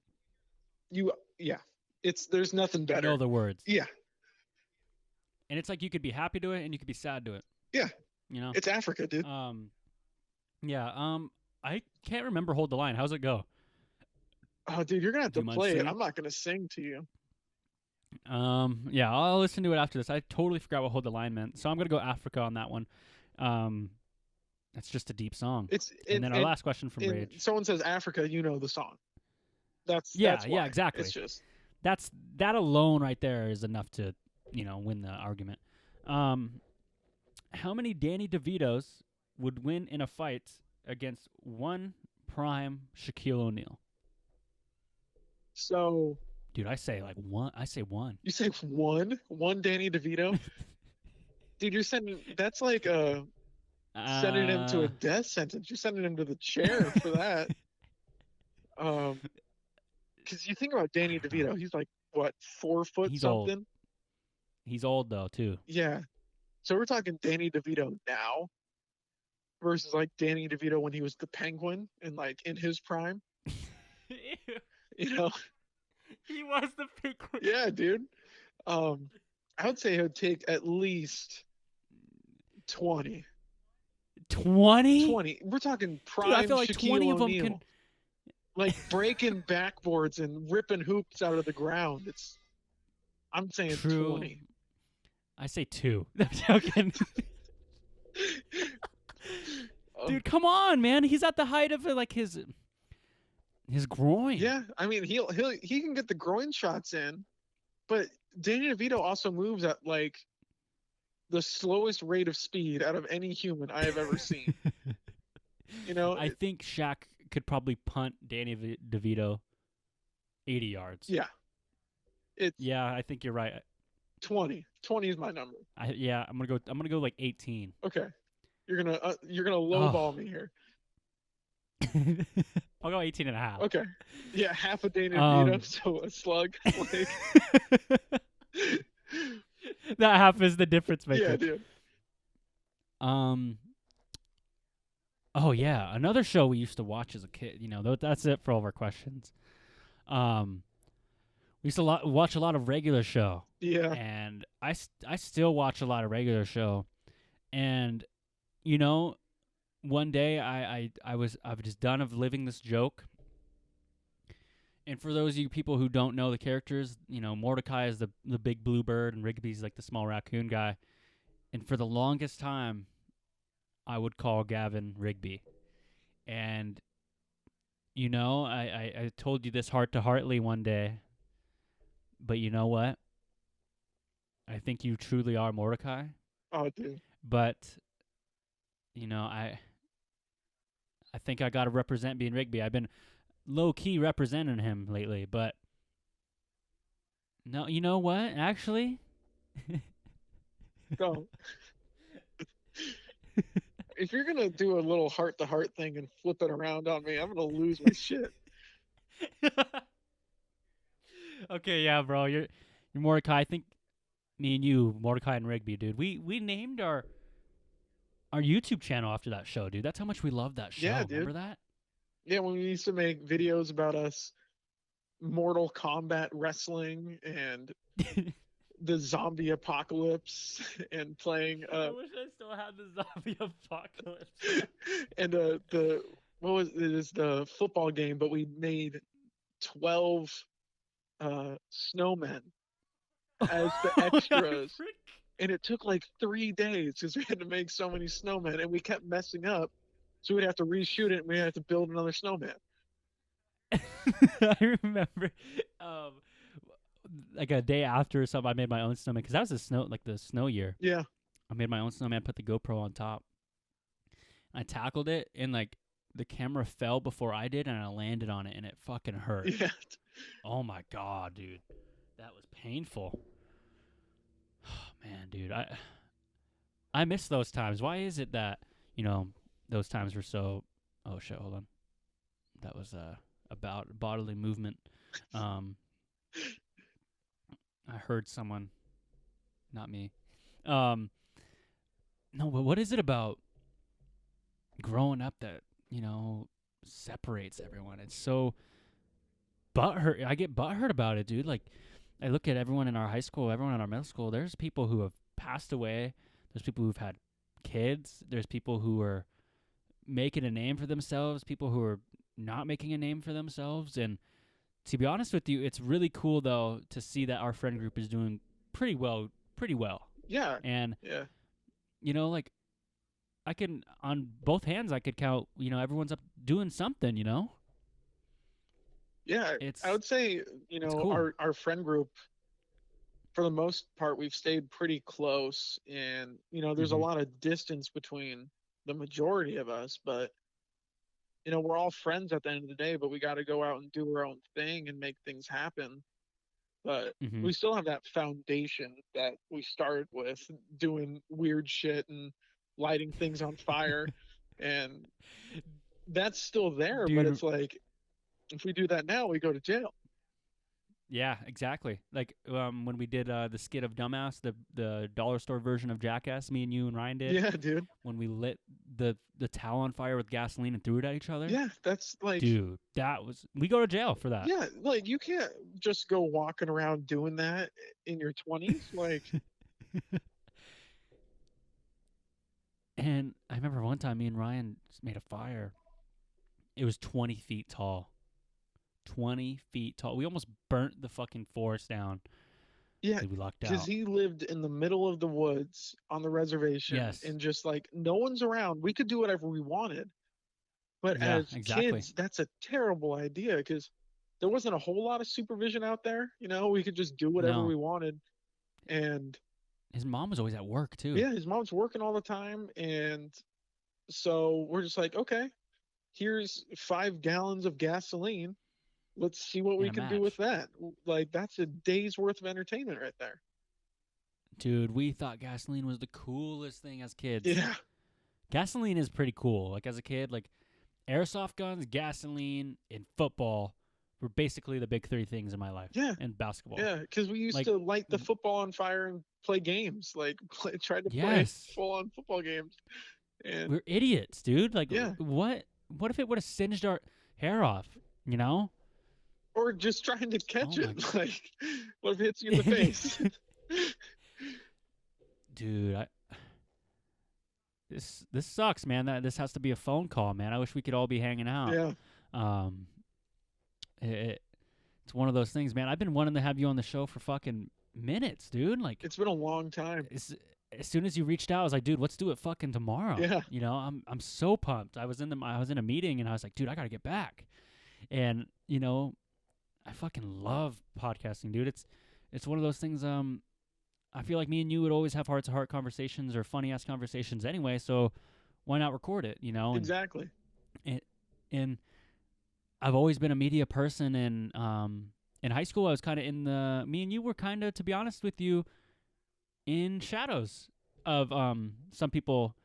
there's nothing better. You know the words. Yeah. And it's like you could be happy to it and you could be sad to it. Yeah. You know? It's Africa, dude. I can't remember Hold the Line. How's it go? Oh, dude, you're gonna have to play it. singing? I'm not gonna sing to you. Yeah, I'll listen to it after this. I totally forgot what Hold the Line meant, so I'm gonna go Africa on that one. That's just a deep song. And then our last question from Rage. Someone says Africa, you know the song. That's yeah, why. Exactly. It's just that alone right there is enough to win the argument. How many Danny DeVitos would win in a fight against one prime Shaquille O'Neal? So, dude, I say one. I say one. You say one Danny DeVito? Dude, you're sending. That's like sending him to a death sentence. You're sending him to the chair for that. Because you think about Danny DeVito, he's like what, 4 foot he's something? Old. He's old though too. Yeah. So we're talking Danny DeVito now versus like Danny DeVito when he was the Penguin and like in his prime. You know? He was the Penguin. Yeah, dude. I would say it would take at least 20. 20? 20. We're talking prime. Dude, I feel like Shaquille 20 of O'Neal. them can like breaking backboards and ripping hoops out of the ground. I'm saying True. 20. I say 2. I'm joking. Dude, come on, man. He's at the height of like his groin. Yeah, I mean he can get the groin shots in, but Danny DeVito also moves at like the slowest rate of speed out of any human I have ever seen. I think Shaq could probably punt Danny DeVito 80 yards. Yeah. I think you're right. 20. 20 is my number. I'm gonna go like 18. Okay. You're gonna lowball me here. I'll go 18 and a half. Okay. Yeah, half a Danny DeVito, so a slug. Like... that half is the difference maker. Yeah, dude. Oh yeah, another show we used to watch as a kid. That's it for all of our questions. We used to watch a lot of Regular Show. Yeah. And I still watch a lot of Regular Show, and one day I was just done of living this joke. And for those of you people who don't know the characters, Mordecai is the big blue bird and Rigby's like the small raccoon guy. And for the longest time, I would call Gavin Rigby. And, I told you this heart to heartly one day, but you know what? I think you truly are Mordecai. Oh, dude. But, I think I got to represent being Rigby. I've been low-key representing him lately, but no, you know what? Actually, go. If you're gonna do a little heart-to-heart thing and flip it around on me, I'm gonna lose my shit. Okay, yeah, bro, you're Mordecai. I think me and you, Mordecai and Rigby, dude. We named our YouTube channel after that show, dude. That's how much we love that show. Yeah, dude. Remember that? Yeah, when we used to make videos about us Mortal Kombat wrestling and the zombie apocalypse and playing I wish I still had the zombie apocalypse. And the football game, but we made 12 snowmen as the extras. And it took like 3 days because we had to make so many snowmen and we kept messing up. So we'd have to reshoot it and we'd have to build another snowman. I remember like a day after or something, I made my own snowman because that was the snow year. Yeah. I made my own snowman, put the GoPro on top. I tackled it, and like the camera fell before I did, and I landed on it, and it fucking hurt. Yeah. Oh my god, dude, that was painful. Man, dude, I miss those times. Why is it that those times were so? Oh shit, hold on. That was about bodily movement. Um, I heard someone, not me. No, but what is it about growing up that separates everyone? It's so butthurt. I get butthurt about it, dude. Like, I look at everyone in our high school, everyone in our middle school. There's people who have passed away. There's people who've had kids. There's people who are making a name for themselves. People who are not making a name for themselves. And to be honest with you, it's really cool though to see that our friend group is doing pretty well. Pretty well. Yeah. And Yeah. like, I can, on both hands, I could count. Everyone's up doing something. Yeah. It's I would say, cool. our friend group, for the most part, we've stayed pretty close, and there's a Mm-hmm. lot of distance between the majority of us, but we're all friends at the end of the day, but we got to go out and do our own thing and make things happen. But Mm-hmm. we still have that foundation that we started with, doing weird shit and lighting things on fire, and that's still there. But Dude, it's like, if we do that now, we go to jail. yeah, exactly. Like when we did the skit of Dumbass, the dollar store version of Jackass, me and you and Ryan did, Yeah, dude. when we lit the towel on fire with gasoline and threw it at each other. Yeah, that's like, Dude, we go to jail for that. yeah, like you can't just go walking around doing that in your 20s. Like, And I remember one time me and Ryan made a fire. It was 20 feet tall. 20 feet tall. We almost burnt the fucking forest down yeah, because we lucked because out. he lived in the middle of the woods on the reservation, Yes. and just like no one's around. We could do whatever we wanted. But Yeah, as exactly. kids, that's a terrible idea because there wasn't a whole lot of supervision out there. We could just do whatever No. we wanted. And His mom was always at work, too. yeah, his mom's working all the time. And so we're just like, okay, here's 5 gallons of gasoline. Let's see what And we a can do with match. that. Like, that's a day's worth of entertainment right there. Dude, we thought gasoline was the coolest thing as kids. Yeah. Gasoline is pretty cool. Like, as a kid, like, airsoft guns, gasoline, and football were basically the big three things in my life. Yeah. And basketball. Yeah. Because we used Like, to light the football on fire and play games, like, try to play yes. full on football games. And We're idiots, dude. Like, yeah. what if it would have singed our hair off, you know? Or just trying to catch Oh my it. Like, what if it hits you in the face? Dude, this sucks, man. That this has to be a phone call, man. I wish we could all be hanging out. Yeah. Um, it's one of those things, man. I've been wanting to have you on the show for fucking minutes, dude. Like, It's been a long time. as soon as you reached out, I was like, dude, let's do it fucking tomorrow. Yeah. I'm so pumped. I was in a meeting and I was like, dude, I gotta get back. And I fucking love podcasting, dude. It's one of those things. I feel like me and you would always have heart to heart conversations or funny ass conversations anyway. So why not record it? And Exactly. and I've always been a media person, and in high school I was kind of me and you were kind of, to be honest with you, in shadows of some people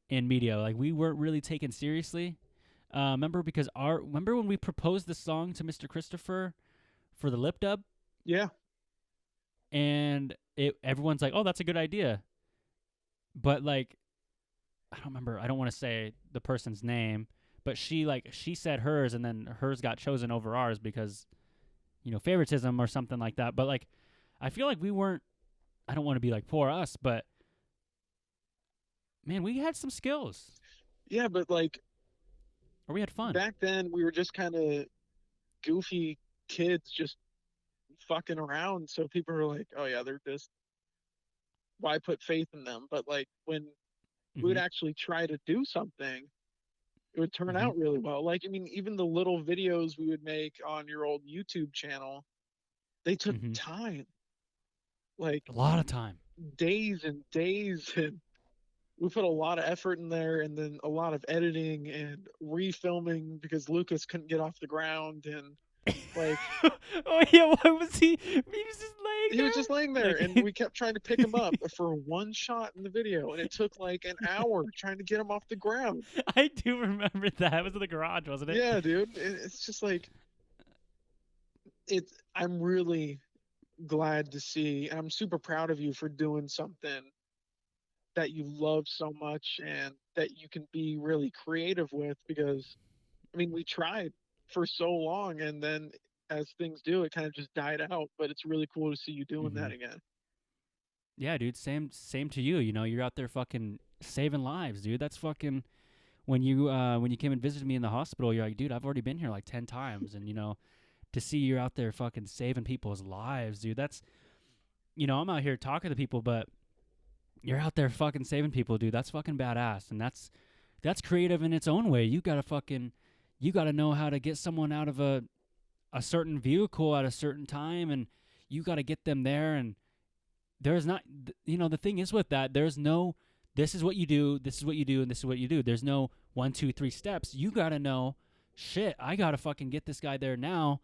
in media. Like, we weren't really taken seriously. Remember when we proposed the song to Mr. Christopher for the lip dub, Yeah. and everyone's like, "Oh, that's a good idea," but like, I don't remember. I don't want to say the person's name, but she said hers, and then hers got chosen over ours because favoritism or something like that. But like, I feel like we weren't. I don't want to be like poor us, but man, we had some skills, Yeah, but like or we had fun. back then we were just kind of goofy kids just fucking around. So people were like, oh yeah, they're just, why put faith in them? But like when we would Mm-hmm. actually try to do something, it would turn Mm-hmm. out really well. Like, I mean, even the little videos we would make on your old YouTube channel, they took Mm-hmm. time, like A lot of time. days and days. And we put a lot of effort in there, and then a lot of editing and refilming because Lucas couldn't get off the ground, and like Oh yeah, why was he? He was just laying he was just laying there. there, and Like, we kept trying to pick him up for one shot in the video, and it took like an hour trying to get him off the ground. I do remember that. It was in the garage, wasn't it? Yeah, dude, it's just like it's. I'm really glad to see, and I'm super proud of you for doing something that you love so much and that you can be really creative with, because I mean we tried for so long, and then as things do it kind of just died out, but it's really cool to see you doing Mm-hmm. that again. Yeah, dude. Same to you. You know, you're out there fucking saving lives, dude. That's fucking when you came and visited me in the hospital. You're like, dude, I've already been here like 10 times, and to see you're out there fucking saving people's lives, dude. That's I'm out here talking to people, but you're out there fucking saving people, dude. That's fucking badass, and that's creative in its own way. You gotta know how to get someone out of a certain vehicle at a certain time, and you gotta get them there. And there's not, the thing is with that, there's no, this is what you do, this is what you do, and this is what you do. There's no 1, 2, 3 steps. You gotta know, shit, I gotta fucking get this guy there now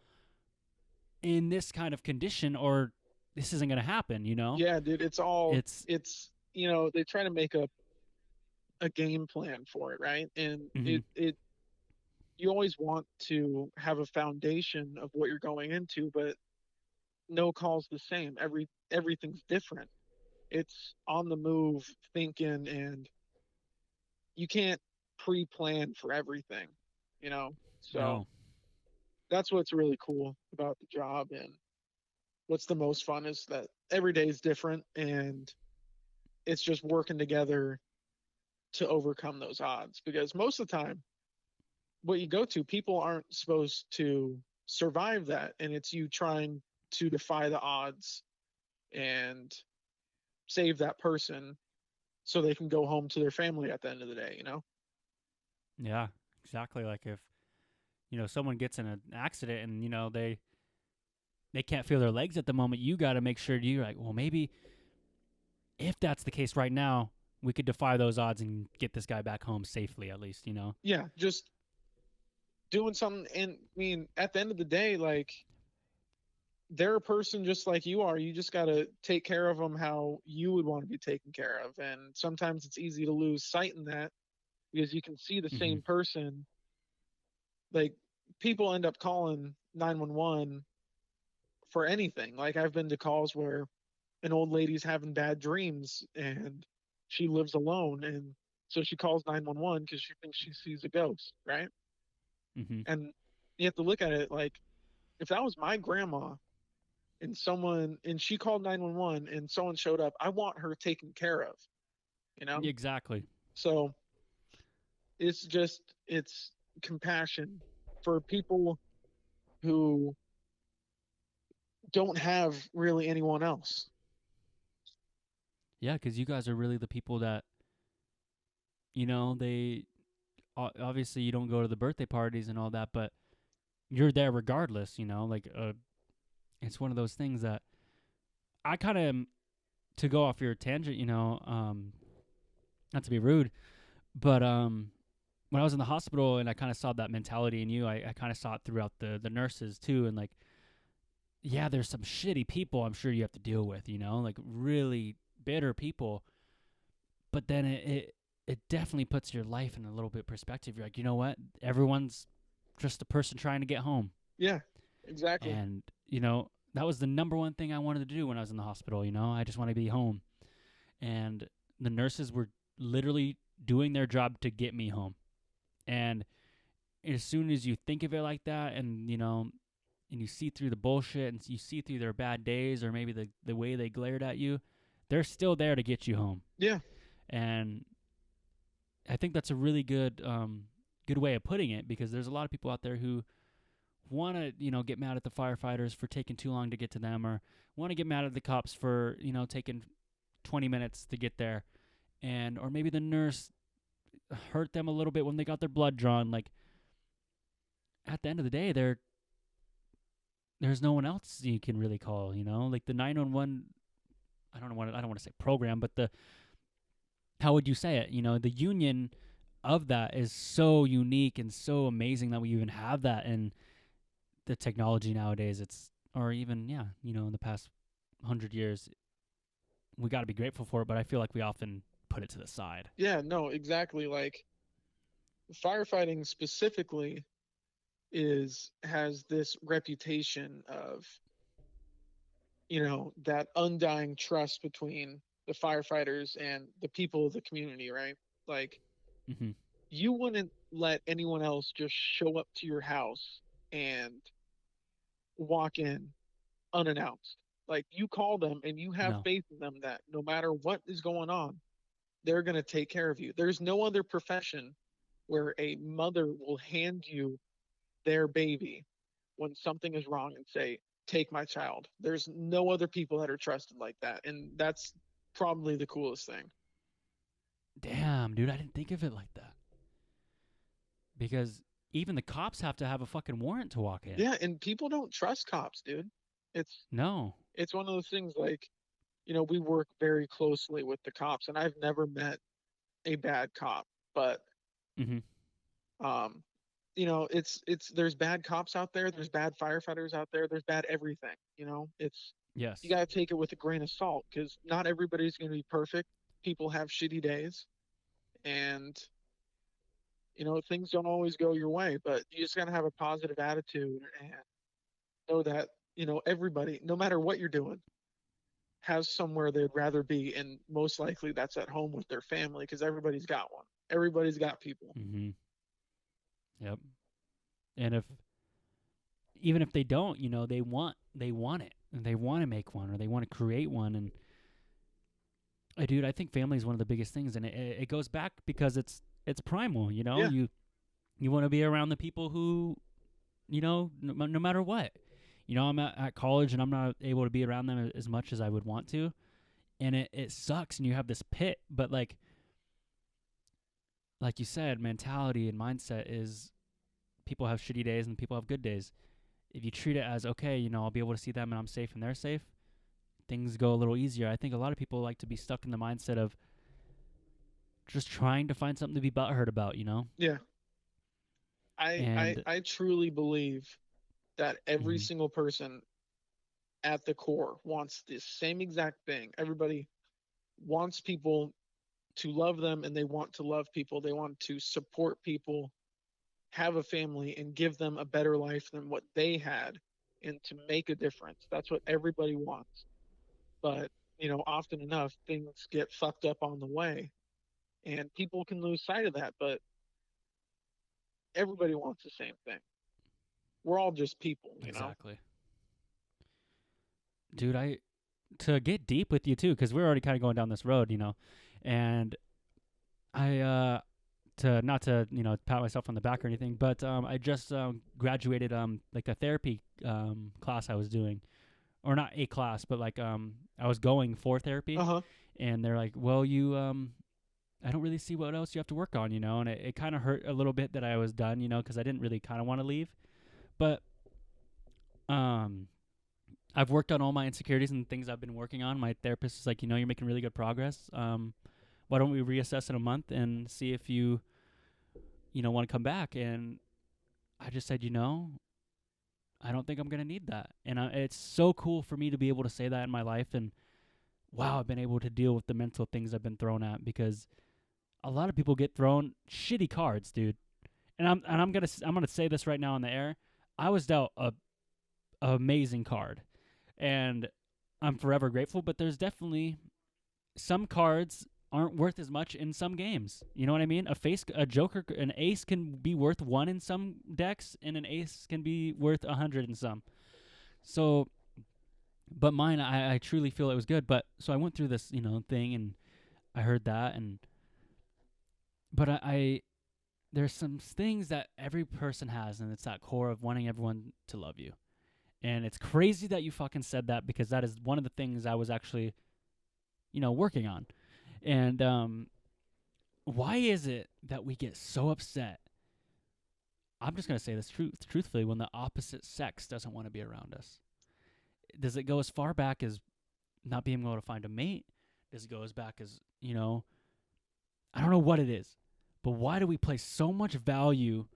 in this kind of condition, or this isn't gonna happen. Yeah, dude, it's all It's it's they try to make a game plan for it, right? And mhm. it you always want to have a foundation of what you're going into, but no call's the same. Everything's different. It's on the move thinking, and you can't pre-plan for everything, you know. So No. that's what's really cool about the job, and what's the most fun is that every day is different, and it's just working together to overcome those odds, because most of the time what you go to, people aren't supposed to survive that, and it's you trying to defy the odds and save that person so they can go home to their family at the end of the day, you know? Yeah, exactly. Like if someone gets in an accident and they can't feel their legs at the moment, you got to make sure you're like, well, maybe if that's the case right now, we could defy those odds and get this guy back home safely, at least. Yeah, just doing something. And I mean, at the end of the day, like, they're a person just like you are. You just got to take care of them how you would want to be taken care of. And sometimes it's easy to lose sight in that, because you can see the Mm-hmm. same person. Like, people end up calling 911 for anything. Like, I've been to calls where an old lady's having bad dreams and she lives alone, and so she calls 911 because she thinks she sees a ghost, right? Mm-hmm. And you have to look at it like, if that was my grandma and she called 911 and someone showed up, I want her taken care of, you know? Exactly. So it's compassion for people who don't have really anyone else. Yeah, because you guys are really the people that they obviously you don't go to the birthday parties and all that, but you're there regardless. Like it's one of those things that I kind of, to go off your tangent, not to be rude, but when I was in the hospital and I kind of saw that mentality in you, I kind of saw it throughout the nurses too. And like, yeah, there's some shitty people I'm sure you have to deal with, like really bitter people. But then it definitely puts your life in a little bit perspective. You're like, you know what? Everyone's just a person trying to get home. Yeah, exactly. And, that was the number one thing I wanted to do when I was in the hospital. I just want to be home. And the nurses were literally doing their job to get me home. And as soon as you think of it like that, and and you see through the bullshit, and you see through their bad days, or maybe the way they glared at you, they're still there to get you home. Yeah. And I think that's a really good way of putting it, because there's a lot of people out there who want to get mad at the firefighters for taking too long to get to them, or want to get mad at the cops for taking 20 minutes to get there, and or maybe the nurse hurt them a little bit when they got their blood drawn. Like, at the end of the day, there's no one else you can really call. Like the 911, I don't want to say program, but the how would you say it? The union of that is so unique and so amazing that we even have that in the technology nowadays. Or even, yeah, in the past 100 years, we got to be grateful for it, but I feel like we often put it to the side. Yeah, no, exactly. Like firefighting specifically is has this reputation of, that undying trust between the firefighters and the people of the community, right? Like Mm-hmm. you wouldn't let anyone else just show up to your house and walk in unannounced. Like you call them and you have No. faith in them that no matter what is going on, they're going to take care of you. There's no other profession where a mother will hand you their baby when something is wrong and say, "Take my child." There's no other people that are trusted like that. And that's probably the coolest thing. Damn, dude, I didn't think of it like that. Because even the cops have to have a fucking warrant to walk in. Yeah, and people don't trust cops, dude. It's No. it's one of those things like, we work very closely with the cops and I've never met a bad cop, but Mm-hmm. um it's there's bad cops out there, there's bad firefighters out there, there's bad everything. It's you Yes. got to take it with a grain of salt because not everybody's going to be perfect. People have shitty days, and things don't always go your way, but you just got to have a positive attitude and know that everybody, no matter what you're doing, has somewhere they'd rather be, and most likely that's at home with their family because everybody's got one. Everybody's got people. Mm-hmm. Yep. And even if they don't, they want it, and they want to make one, or they want to create one. And dude, I think family is one of the biggest things, and it goes back because it's primal. Yeah, You want to be around the people who, no matter what. I'm at college and I'm not able to be around them as much as I would want to, and it sucks. And you have this pit, but like you said, mentality and mindset is people have shitty days and people have good days. If you treat it as, okay, I'll be able to see them and I'm safe and they're safe, things go a little easier. I think a lot of people like to be stuck in the mindset of just trying to find something to be butthurt about. yeah. I And truly believe that every mhm, single person at the core wants the same exact thing. Everybody wants people to love them and they want to love people. They want to support people, have a family, and give them a better life than what they had and to make a difference. That's what everybody wants. But, often enough, things get fucked up on the way and people can lose sight of that. But everybody wants the same thing. We're all just people. exactly. Dude, to get deep with you too, because we're already kind of going down this road. And I to not to pat myself on the back or anything, but I just graduated like a therapy class I was doing, or not a class, but like I was going for therapy, Uh huh. and they're like, well, you I don't really see what else you have to work on, and it kind of hurt a little bit that I was done, because I didn't really kind of want to leave, but um I've worked on all my insecurities and things I've been working on. My therapist is like, you're making really good progress. Why don't we reassess in a month and see if you want to come back? And I just said, I don't think I'm gonna need that. And it's so cool for me to be able to say that in my life. And wow, I've been able to deal with the mental things I've been thrown at, because a lot of people get thrown shitty cards, dude. And I'm gonna say this right now on the air. I was dealt a amazing card, and I'm forever grateful. But there's definitely some cards aren't worth as much in some games. You know what I mean? A joker, an ace can be worth 1 in some decks, and an ace can be worth 100 in some. So, but mine, I truly feel it was good. But so I went through this, thing, and I heard that, but I there's some things that every person has, and it's that core of wanting everyone to love you. And it's crazy that you fucking said that, because that is one of the things I was actually, working on. And why is it that we get so upset? I'm just going to say this truthfully, when the opposite sex doesn't want to be around us. Does it go as far back as not being able to find a mate? Does it go as back as, I don't know what it is, but why do we place so much value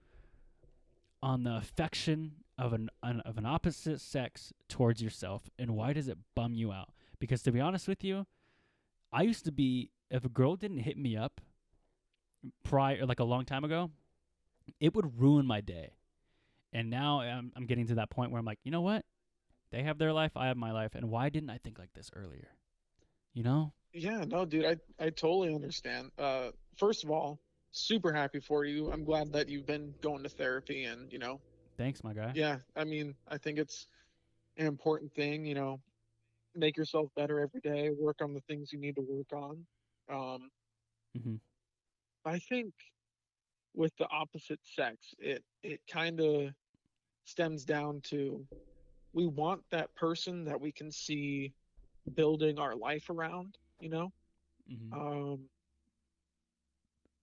on the affection of an opposite sex towards yourself, and why does it bum you out? Because to be honest with you, I used to be, if a girl didn't hit me up prior, like a long time ago, it would ruin my day. And now I'm getting to that point where I'm like, you know what? They have their life, I have my life, and why didn't I think like this earlier? You know? Yeah, no, dude, I totally understand. First of all, super happy for you. I'm glad that you've been going to therapy and, Thanks, my guy. yeah, I mean, I think it's an important thing, make yourself better every day, work on the things you need to work on. Um, Mm-hmm. I think with the opposite sex, it kind of stems down to we want that person that we can see building our life around, Mm-hmm. um,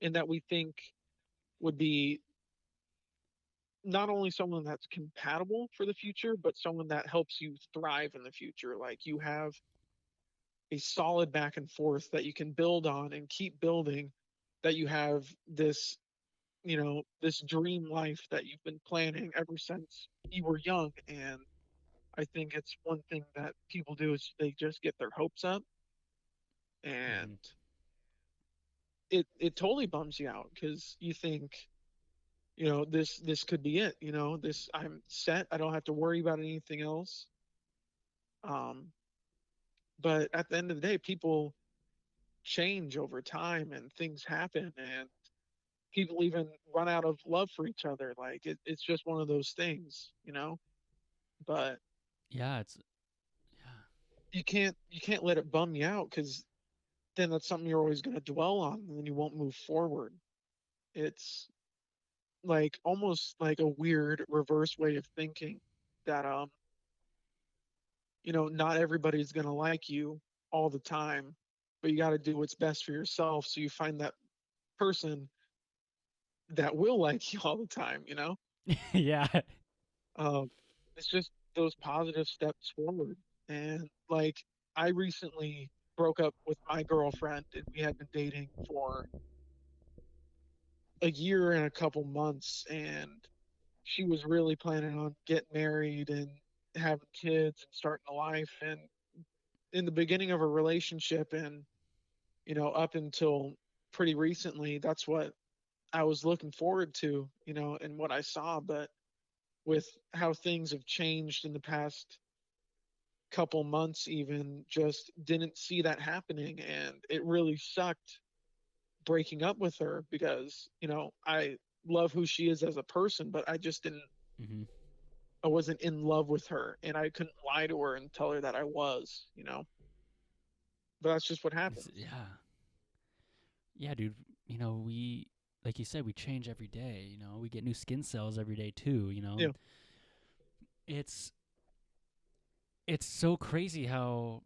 and that we think would be not only someone that's compatible for the future, but someone that helps you thrive in the future. Like you have a solid back and forth that you can build on and keep building, that you have this dream life that you've been planning ever since you were young. And I think it's one thing that people do is they just get their hopes up, and Mm-hmm. it totally bums you out because you think, this could be it, this I'm set, I don't have to worry about anything else. um but at the end of the day, people change over time and things happen, and people even run out of love for each other. Like it's just one of those things. But Yeah, it's yeah. you can't let it bum you out, because then that's something you're always going to dwell on, and then you won't move forward. It's like almost like a weird reverse way of thinking that not everybody's going to like you all the time, but you got to do what's best for yourself so you find that person that will like you all the time. Yeah. um it's just those positive steps forward. And like, I recently broke up with my girlfriend, and we had been dating for a year and a couple months, and she was really planning on getting married and having kids and starting a life, and in the beginning of a relationship, and up until pretty recently, that's what I was looking forward to, and what I saw. But with how things have changed in the past couple months, even, just didn't see that happening, and it really sucked breaking up with her, because I love who she is as a person, but I just didn't Mm-hmm. I wasn't in love with her, and I couldn't lie to her and tell her that I was. But that's just what happens. Yeah. Yeah, dude. We, like you said, we change every day. We get new skin cells every day too. Yeah, It's it's so crazy how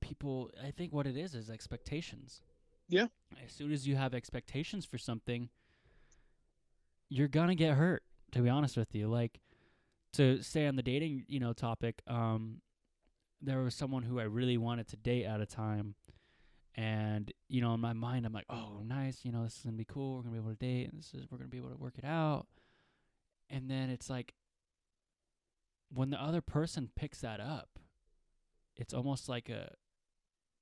people. I think what it is expectations. yeah, As soon as you have expectations for something, you're gonna get hurt. To be honest with you, like, to stay on the dating, topic. There was someone who I really wanted to date at a time, and in my mind, I'm like, oh, nice. This is gonna be cool. We're gonna be able to date, and we're gonna be able to work it out. And then it's like, when the other person picks that up, it's almost like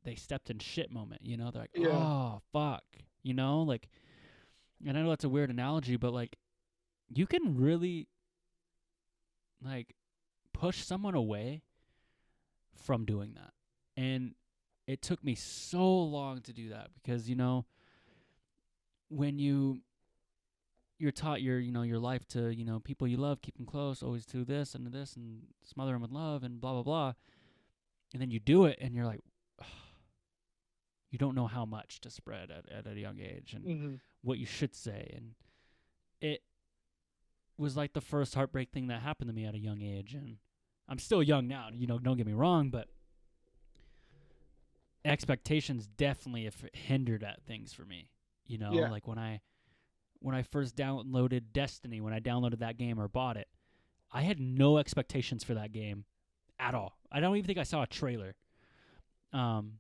they stepped in shit moment. They're like, yeah, oh fuck. Like, and I know that's a weird analogy, but like, you can really like push someone away from doing that. And it took me so long to do that, because when you're taught your life to people you love, keep them close, always do this and this, and smother them with love, and blah blah blah, and then you do it, and you're like, you don't know how much to spread at a young age, and hmm what you should say. And it was like the first heartbreak thing that happened to me at a young age. And I'm still young now, don't get me wrong, but expectations definitely have hindered at things for me. yeah, Like when I first downloaded Destiny, when I downloaded that game or bought it, I had no expectations for that game at all. I don't even think I saw a trailer. Um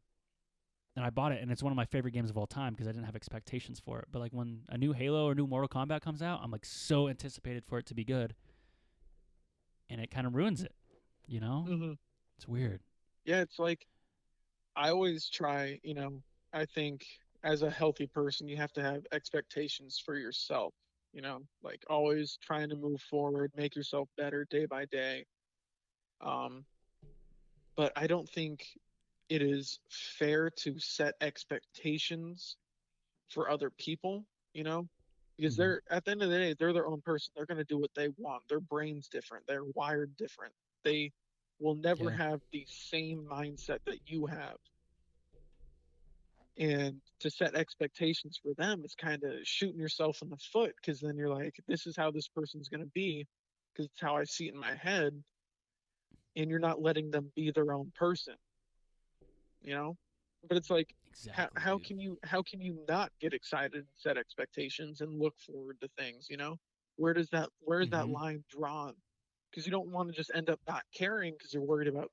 and I bought it, and it's one of my favorite games of all time because I didn't have expectations for it. But like when a new Halo or new Mortal Kombat comes out, I'm like so anticipated for it to be good, and it kind of ruins it. You know, Hmm. it's weird. Yeah, it's like I always try, I think as a healthy person, you have to have expectations for yourself, like always trying to move forward, make yourself better day by day. Um, but I don't think it is fair to set expectations for other people, you know, because Mm-hmm. they're at the end of the day, they're their own person. They're going to do what they want. Their brain's different. They're wired different. They will never Yeah, have the same mindset that you have. And to set expectations for them is kind of shooting yourself in the foot because then you're like, this is how this person's going to be because it's how I see it in my head. And you're not letting them be their own person, you know? But it's like, exactly, how dude. can you not get excited and set expectations and look forward to things? Where is that Mm-hmm. line drawn? Because you don't want to just end up not caring because you're worried about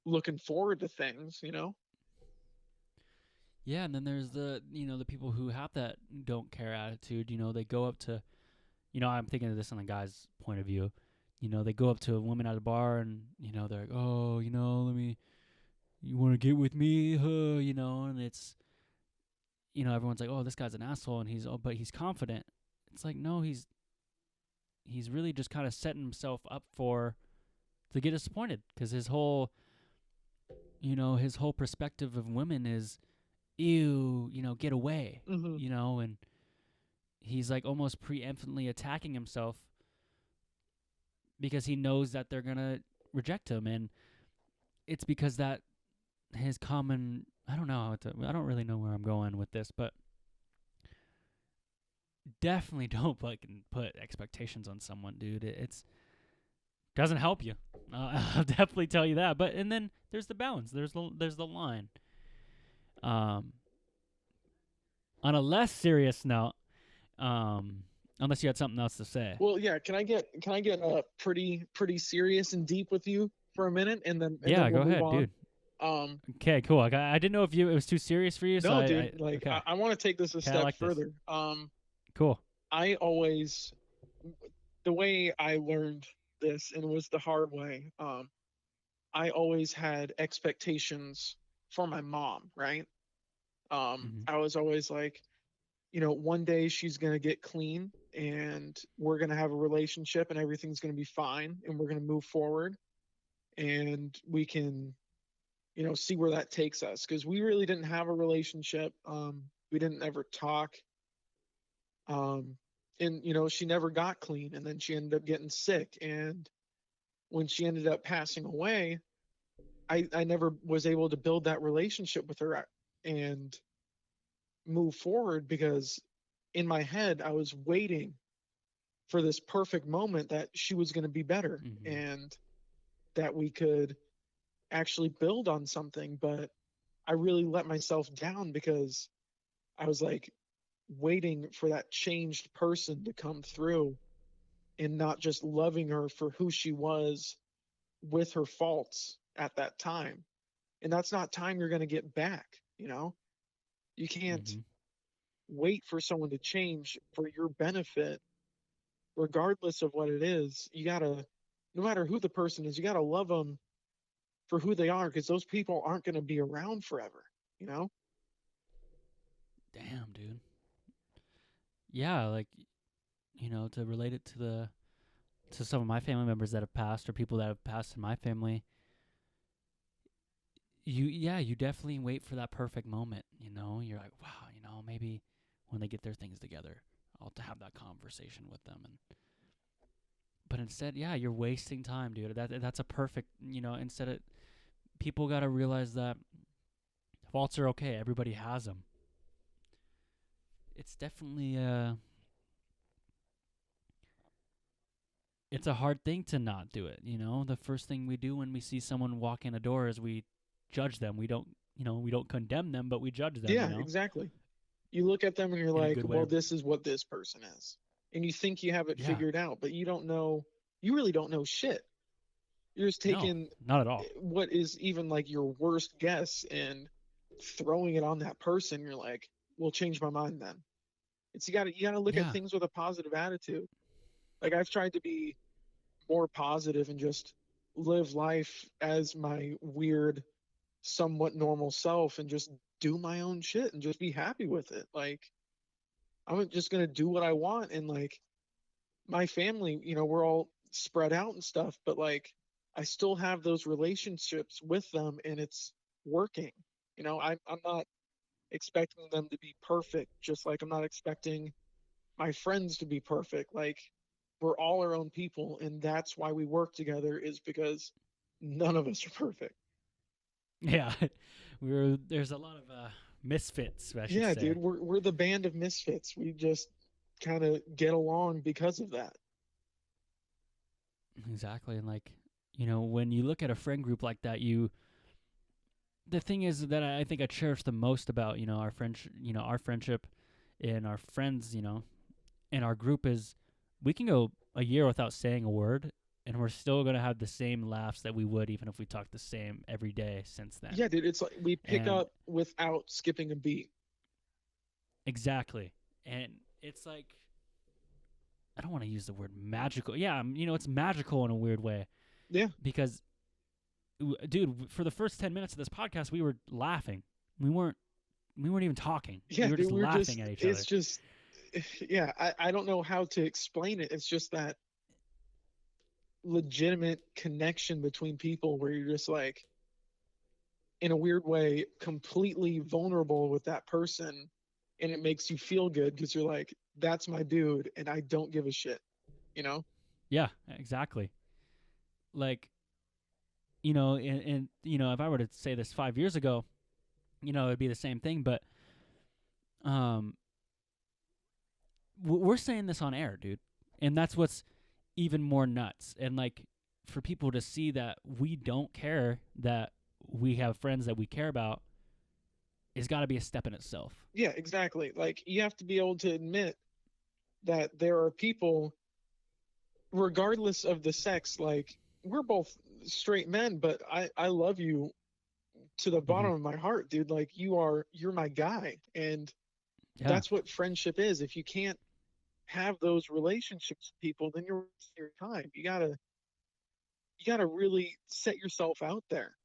looking forward to things. Yeah, and then there's the people who have that don't care attitude. They go up to I'm thinking of this on the guy's point of view. They go up to a woman at a bar and they're like, oh, let me, you want to get with me, and it's everyone's like, oh, this guy's an asshole, and but he's confident. It's like, no, he's really just kind of setting himself up for to get disappointed because his whole perspective of women is, ew, get away, Hmm. and he's like almost preemptively attacking himself because he knows that they're gonna reject him, and it's because that his common. I don't know. I don't really know where I'm going with this, but definitely don't fucking put expectations on someone, dude. It's doesn't help you. I'll definitely tell you that. But and then there's the balance. There's the line. Um, on a less serious note, unless you had something else to say. Well, yeah. Can I get pretty serious and deep with you for a minute, and then Yeah, we'll go move ahead, on. dude. Um, Okay, cool. I didn't know if it was too serious for you, so no, I dude. Like okay. I want to take this a Okay, I step like this. further. Cool. I always the way I learned this and it was the hard way. I always had expectations for my mom, right? Mhm. I was always like, one day she's gonna get clean and we're gonna have a relationship and everything's gonna be fine and we're gonna move forward and we can, see where that takes us. Because we really didn't have a relationship. We didn't ever talk. Um, and she never got clean and then she ended up getting sick. And when she ended up passing away, I never was able to build that relationship with her and move forward because in my head I was waiting for this perfect moment that she was going to be better Mhm. and that we could actually build on something. But I really let myself down because I was like waiting for that changed person to come through and not just loving her for who she was with her faults at that time. And that's not time you're going to get back. You can't Mhm. wait for someone to change for your benefit, regardless of what it is. You got to, no matter who the person is, you got to love them for who they are because those people aren't going to be around forever, you know? Damn, dude. Yeah, like to relate it to some of my family members that have passed or people that have passed in my family. You definitely wait for that perfect moment. You're like, wow, maybe when they get their things together, I'll have that conversation with them. But instead, yeah, you're wasting time, dude. That's a perfect. Instead of people got to realize that faults are okay. Everybody has them. It's definitely it's a hard thing to not do it. The first thing we do when we see someone walk in a door is we judge them. We don't condemn them, but we judge them. Yeah, exactly. You look at them and you're In a like, good way. well, this is what this person is. And you think you have it Yeah. figured out, but you don't know, you really don't know shit. You're just No, taking not at all. what is even like your worst guess and throwing it on that person, you're like, we'll change my mind then. It's you gotta look at Yeah. things with a positive attitude. Like I've tried to be more positive and just live life as my weird, somewhat normal self and just do my own shit and just be happy with it. Like I'm just gonna do what I want, and like my family, we're all spread out and stuff, but like I still have those relationships with them and it's working. I'm not expecting them to be perfect, just like I'm not expecting my friends to be perfect. Like we're all our own people, and that's why we work together, is because none of us are perfect. Yeah. There's a lot of misfits, I should Yeah, dude, say. we're the band of misfits. We just kind of get along because of that. Exactly. And like, when you look at a friend group like that, the thing is that I think I cherish the most about, our our friendship and our friends, and our group is we can go a year without saying a word and we're still going to have the same laughs that we would even if we talked the same every day since then. Yeah, dude, it's like we pick And up without skipping a beat. exactly. And it's like I don't want to use the word magical. Yeah, it's magical in a weird way Yeah. because dude, for the first 10 minutes of this podcast we were laughing. We weren't even talking. Yeah, We were dude, just laughing at each it's other. just, yeah, I don't know how to explain it. It's just that legitimate connection between people where you're just like, in a weird way, completely vulnerable with that person. And it makes you feel good because you're like, that's my dude, and I don't give a shit, you know? Yeah, exactly. Like, and if I were to say this 5 years ago, it'd be the same thing, but um we're saying this on air, dude. And that's what's even more nuts. And like for people to see that we don't care that we have friends that we care about has got to be a step in itself. Yeah, exactly. Like, you have to be able to admit that there are people, regardless of the sex, like, we're both straight men, but I love you to the Mm-hmm. bottom of my heart, dude. Like, you're my guy. And Yeah. that's what friendship is. If you can't have those relationships with people, then you're wasting your time. You gotta really set yourself out there.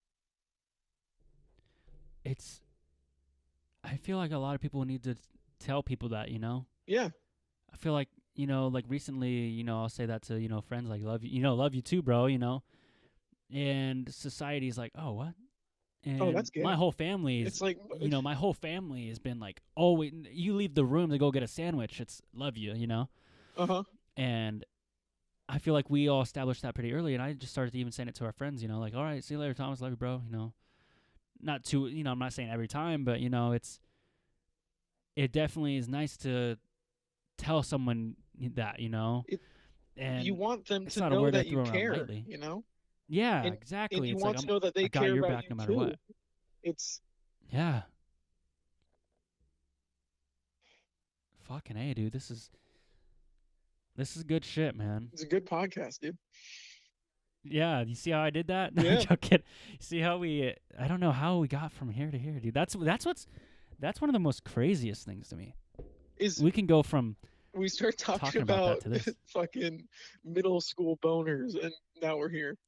It's I feel like a lot of people need to tell people that, Yeah. I feel like, like recently, I'll say that to, friends like love you, love you too, bro, and society's like, "Oh, what?" Oh, And that's gay. It's like, my whole family has been like, "Oh, wait, you leave the room to go get a sandwich. It's love you, uh-huh. And I feel like we all established that pretty early, and I just started even saying it to our friends, like, "All right, see you later, Thomas. Love you, bro." Not too, I'm not saying every time, but it definitely is nice to tell someone that, It You and want them it's to not a know word I that you throw around care, lightly. you know? Yeah, And exactly. you It's like want to know that I they got care your about back you no matter too. what. It's Yeah. Fucking A, dude. This is good shit, man. it's a good podcast, dude. Yeah, you see how I did that? No, I'm Yeah. joking. See how I don't know how we got from here to here, dude. That's one of the most craziest things to me. Is We can go from we start talking talking about that about to this. fucking middle school boners, and now we're here.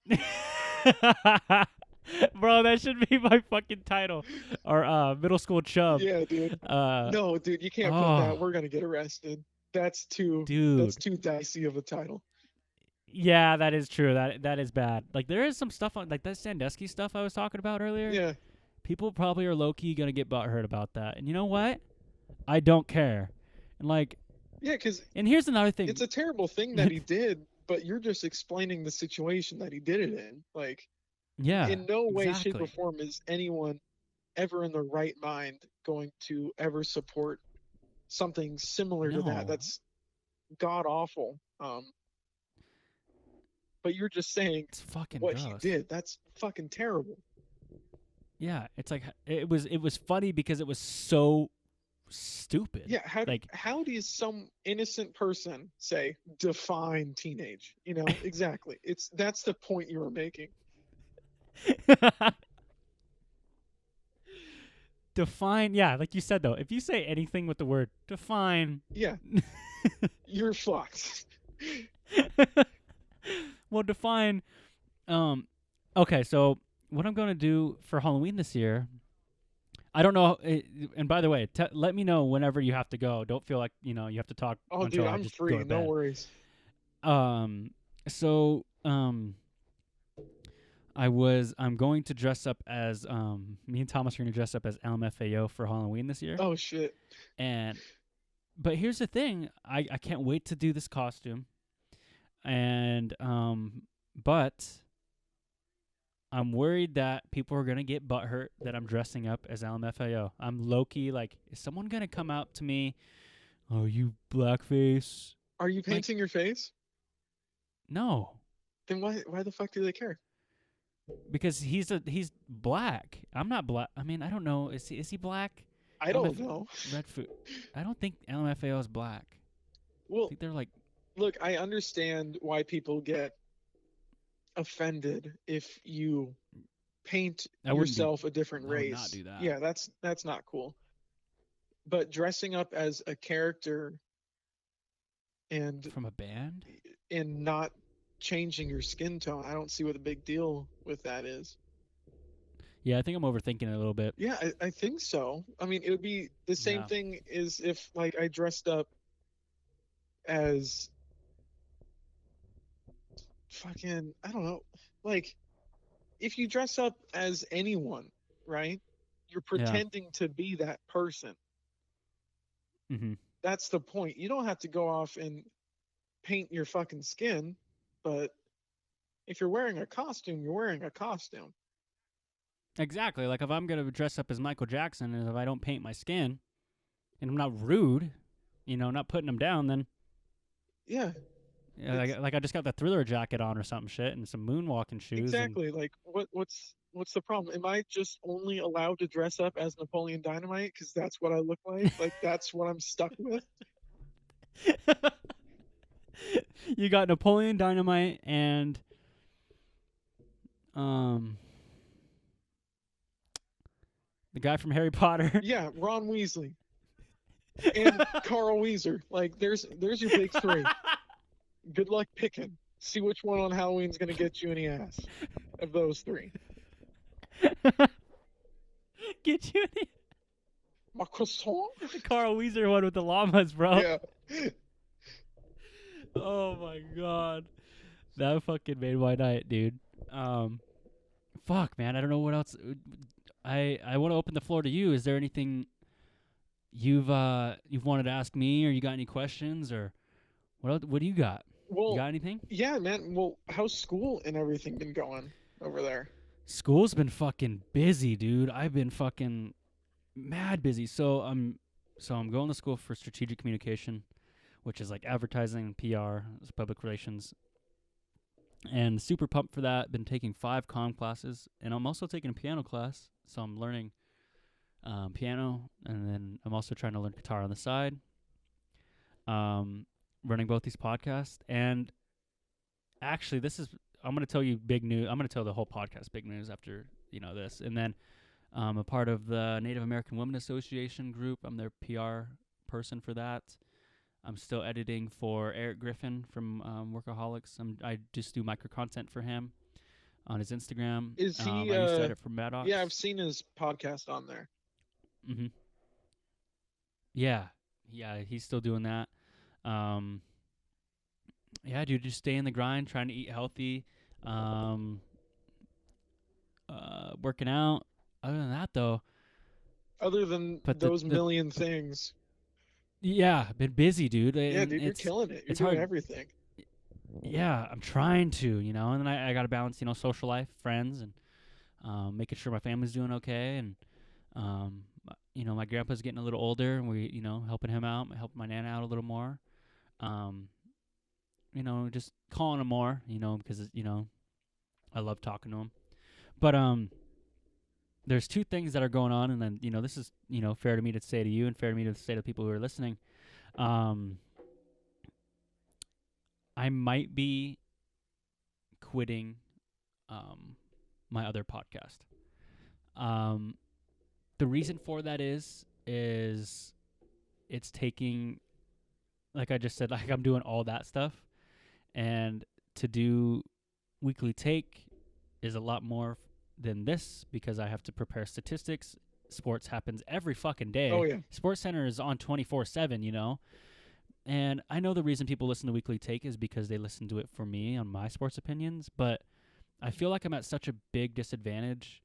Bro, that should be my fucking title. Or middle school chub. Yeah, dude. Uh No, dude, you can't put that. oh, We're gonna get arrested. That's dude. too dicey of a title. Yeah, that is true. That is bad. Like there is some stuff on like that Sandusky stuff I was talking about earlier. Yeah. People probably are low key gonna get butthurt about that. And you know what? I don't care. And like Yeah, because and here's another it's thing. a terrible thing that he did, but you're just explaining the situation that he did it in. Like, Yeah, in no way, shape, or exactly. form is anyone ever in their right mind going to ever support something similar to that. No. That's god awful. But you're just saying It's fucking what he gross. did. That's fucking terrible. Yeah, it's like it was funny because it was so stupid. Yeah, Like how does some innocent person say define teenage? Exactly. That's the point you were making. define. Yeah, like you said though, if you say anything with the word define, Yeah, you're fucked. well, define. Okay, so what I'm gonna do for Halloween this year, I don't know. And by the way, let me know whenever you have to go. Don't feel like you have to talk Oh, dude, until I I'm just go free. to No bed. worries. So I'm going to dress up as me and Thomas are going to dress up as LMFAO for Halloween this year. Oh shit. But here's the thing, I can't wait to do this costume. And but I'm worried that people are going to get butthurt that I'm dressing up as LMFAO. I'm low-key like, is someone going to come out to me, "Oh, you blackface"? Are you painting your face? No. Then why the fuck do they care? Because he's black. I'm not black. I mean, I don't know. Is he black? I don't know. Red food. I don't think LMFAO is black. Well, I think they're like. Look, I understand why people get offended if you paint yourself a different race. I would not do that. Yeah, that's not cool. But dressing up as a character and from a band and not changing your skin tone, I don't see what the big deal with that is. Yeah, I think I'm overthinking it a little bit. Yeah, I think so. I mean, it would be the same thing as if like I dressed up as fucking, I don't know, like if you dress up as anyone, right? You're pretending to be that person. Mm-hmm. That's the point. You don't have to go off and paint your fucking skin, but if you're wearing a costume, you're wearing a costume. Exactly. Like if I'm going to dress up as Michael Jackson and if I don't paint my skin and I'm not rude, not putting them down, then yeah. Like I just got the Thriller jacket on or something shit and some moonwalking shoes. Exactly. Like what's the problem? Am I just only allowed to dress up as Napoleon Dynamite because that's what I look like? Like that's what I'm stuck with? You got Napoleon Dynamite and the guy from Harry Potter. Yeah, Ron Weasley. And Carl Weezer. Like there's your big three. Good luck picking. See which one on Halloween's gonna get you any ass of those three. Get you any? My croissant? The Carl Weezer one with the llamas, bro. Yeah. Oh my god. That fucking made my night, dude. Fuck, man. I don't know what else. I want to open the floor to you. Is there anything you've wanted to ask me, or you got any questions, or what do you got? Well, you got anything? Yeah, man. Well, how's school and everything been going over there? School's been fucking busy, dude. I've been fucking mad busy. So I'm going to school for strategic communication, which is like advertising, PR, public relations. And super pumped for that. Been taking 5 comm classes, and I'm also taking a piano class. So I'm learning piano, and then I'm also trying to learn guitar on the side. Running both these podcasts, and actually, I'm going to tell you big news. I'm going to tell the whole podcast big news after this, and then a part of the Native American Women Association group. I'm their PR person for that. I'm still editing for Eric Griffin from Workaholics. I just do micro content for him on his Instagram. Is he? I used to edit for Maddox. Yeah, I've seen his podcast on there. Mm-hmm. Yeah, he's still doing that. Yeah, dude, just stay in the grind, trying to eat healthy, working out. Other than that, though. Other than those million things. Yeah, been busy, dude. Yeah, dude, you're killing it. You're doing everything. Yeah, I'm trying to, and then I got to balance, social life, friends, and making sure my family's doing okay, and my grandpa's getting a little older, and we, helping him out, helping my nana out a little more, just calling him more, because I love talking to him, but there's 2 things that are going on, and then this is fair to me to say to you, and fair to me to say to people who are listening. I might be quitting my other podcast. the reason for that is it's taking, like I just said, like I'm doing all that stuff, and to do weekly take is a lot more than this because I have to prepare statistics. Sports happens every fucking day. Oh yeah. Sports Center is on 24/7, you know? And I know the reason people listen to Weekly Take is because they listen to it for me on my sports opinions, but I feel like I'm at such a big disadvantage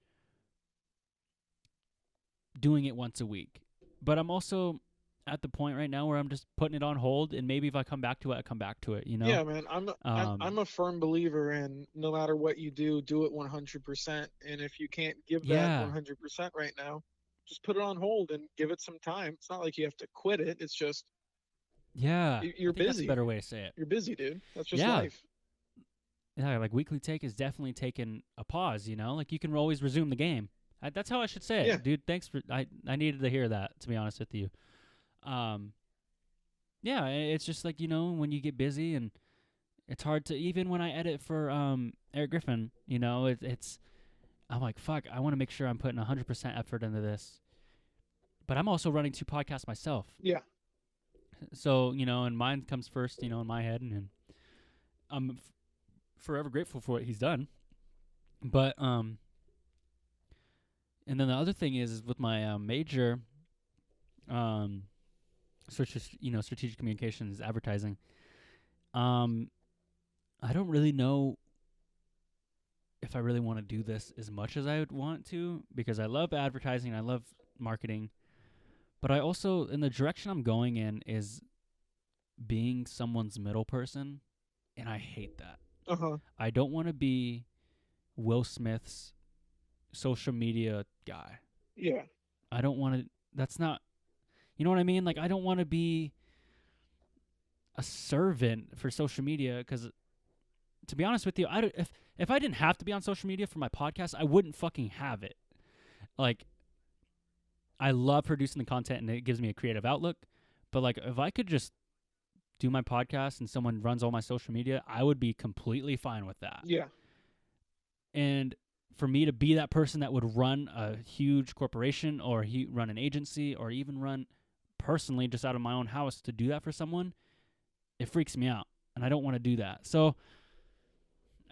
doing it once a week. But I'm also at the point right now where I'm just putting it on hold, and maybe if I come back to it, I come back to it, you know? Yeah, man. I'm a firm believer in no matter what you do it 100%. And if you can't give that Yeah. 100% right now, just put it on hold and give it some time. It's not like you have to quit it. It's just Yeah. you're I think that's a busy. better way to say it. You're busy, dude. That's just Yeah. life. Yeah, like Weekly Take is definitely taking a pause, you know? Like you can always resume the game. That's how I should say it. Yeah. Dude, thanks for I needed to hear that, to be honest with you. Yeah, it's just like, you know, when you get busy and it's hard to, even when I edit for Eric Griffin, you know, it's I'm like, fuck, I want to make sure I'm putting 100% effort into this. But I'm also running 2 podcasts myself. Yeah. So, you know, and mine comes first, you know, in my head, and I'm forever grateful for what he's done. But and then the other thing is with my major strategic communications advertising. I don't really know if I really want to do this as much as I would want to, because I love advertising, I love marketing, but I also, in the direction I'm going in, is being someone's middle person, and I hate that. I don't want to be Will Smith's social media guy. Yeah. I don't want to. That's not. You know what I mean? Like, I don't want to be a servant for social media, because, to be honest with you, if I didn't have to be on social media for my podcast, I wouldn't fucking have it. Like, I love producing the content, and it gives me a creative outlook. But, like, if I could just do my podcast and someone runs all my social media, I would be completely fine with that. Yeah. And for me to be that person that would run a huge corporation, or run an agency, or even run personally just out of my own house, to do that for someone, it freaks me out, and I don't want to do that. So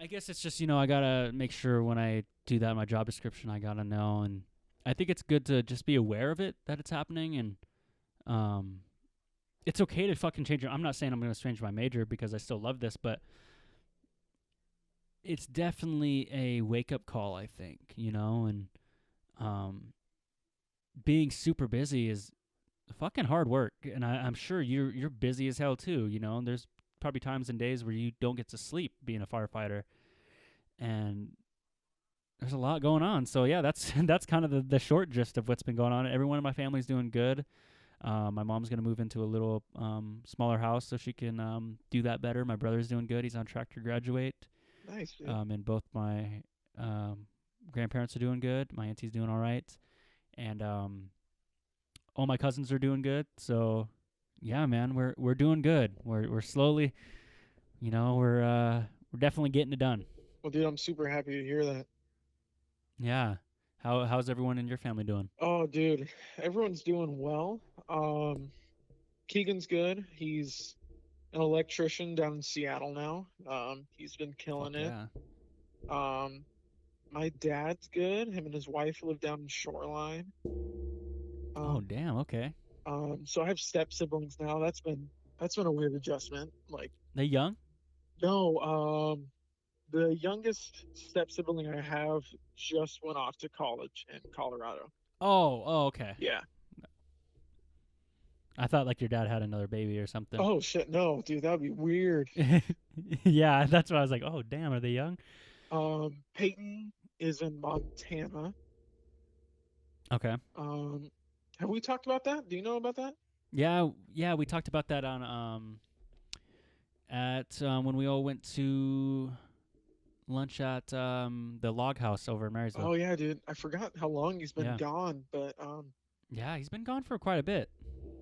I guess it's just, you know, I gotta make sure when I do that in my job description, I gotta know. And I think it's good to just be aware of it, that it's happening. And it's okay to fucking change it. I'm not saying I'm gonna change my major, because I still love this, but it's definitely a wake-up call, I think, you know. And being super busy is fucking hard work, and I'm sure you're busy as hell too, you know. There's probably times and days where you don't get to sleep being a firefighter, and there's a lot going on. So yeah, that's that's kind of the short gist of what's been going on. Everyone in my family's doing good. My mom's gonna move into a little smaller house so she can do that better. My brother's doing good. He's on track to graduate. Nice. And both my grandparents are doing good. My auntie's doing all right, and all my cousins are doing good. So yeah, man, we're doing good. We're slowly, you know, we're definitely getting it done. Well, dude, I'm super happy to hear that. Yeah. How's everyone in your family doing? Oh, dude, everyone's doing well. Keegan's good. He's an electrician down in Seattle now. He's been killing Fuck it. yeah. My dad's good. Him and his wife live down in Shoreline. Oh damn. Okay. So I have step siblings now. That's been a weird adjustment. Like, They young? no, the youngest step sibling I have just went off to college in Colorado. Oh. Okay. Yeah. I thought like your dad had another baby or something. Oh shit, no, dude, that'd be weird. Yeah, that's why I was like, oh damn, are they young? Peyton is in Montana. Okay. Have we talked about that? Do you know about that? Yeah, we talked about that on when we all went to lunch at the log house over in Marysville. Oh yeah, dude. I forgot how long he's been Yeah. gone, but Yeah, he's been gone for quite a bit.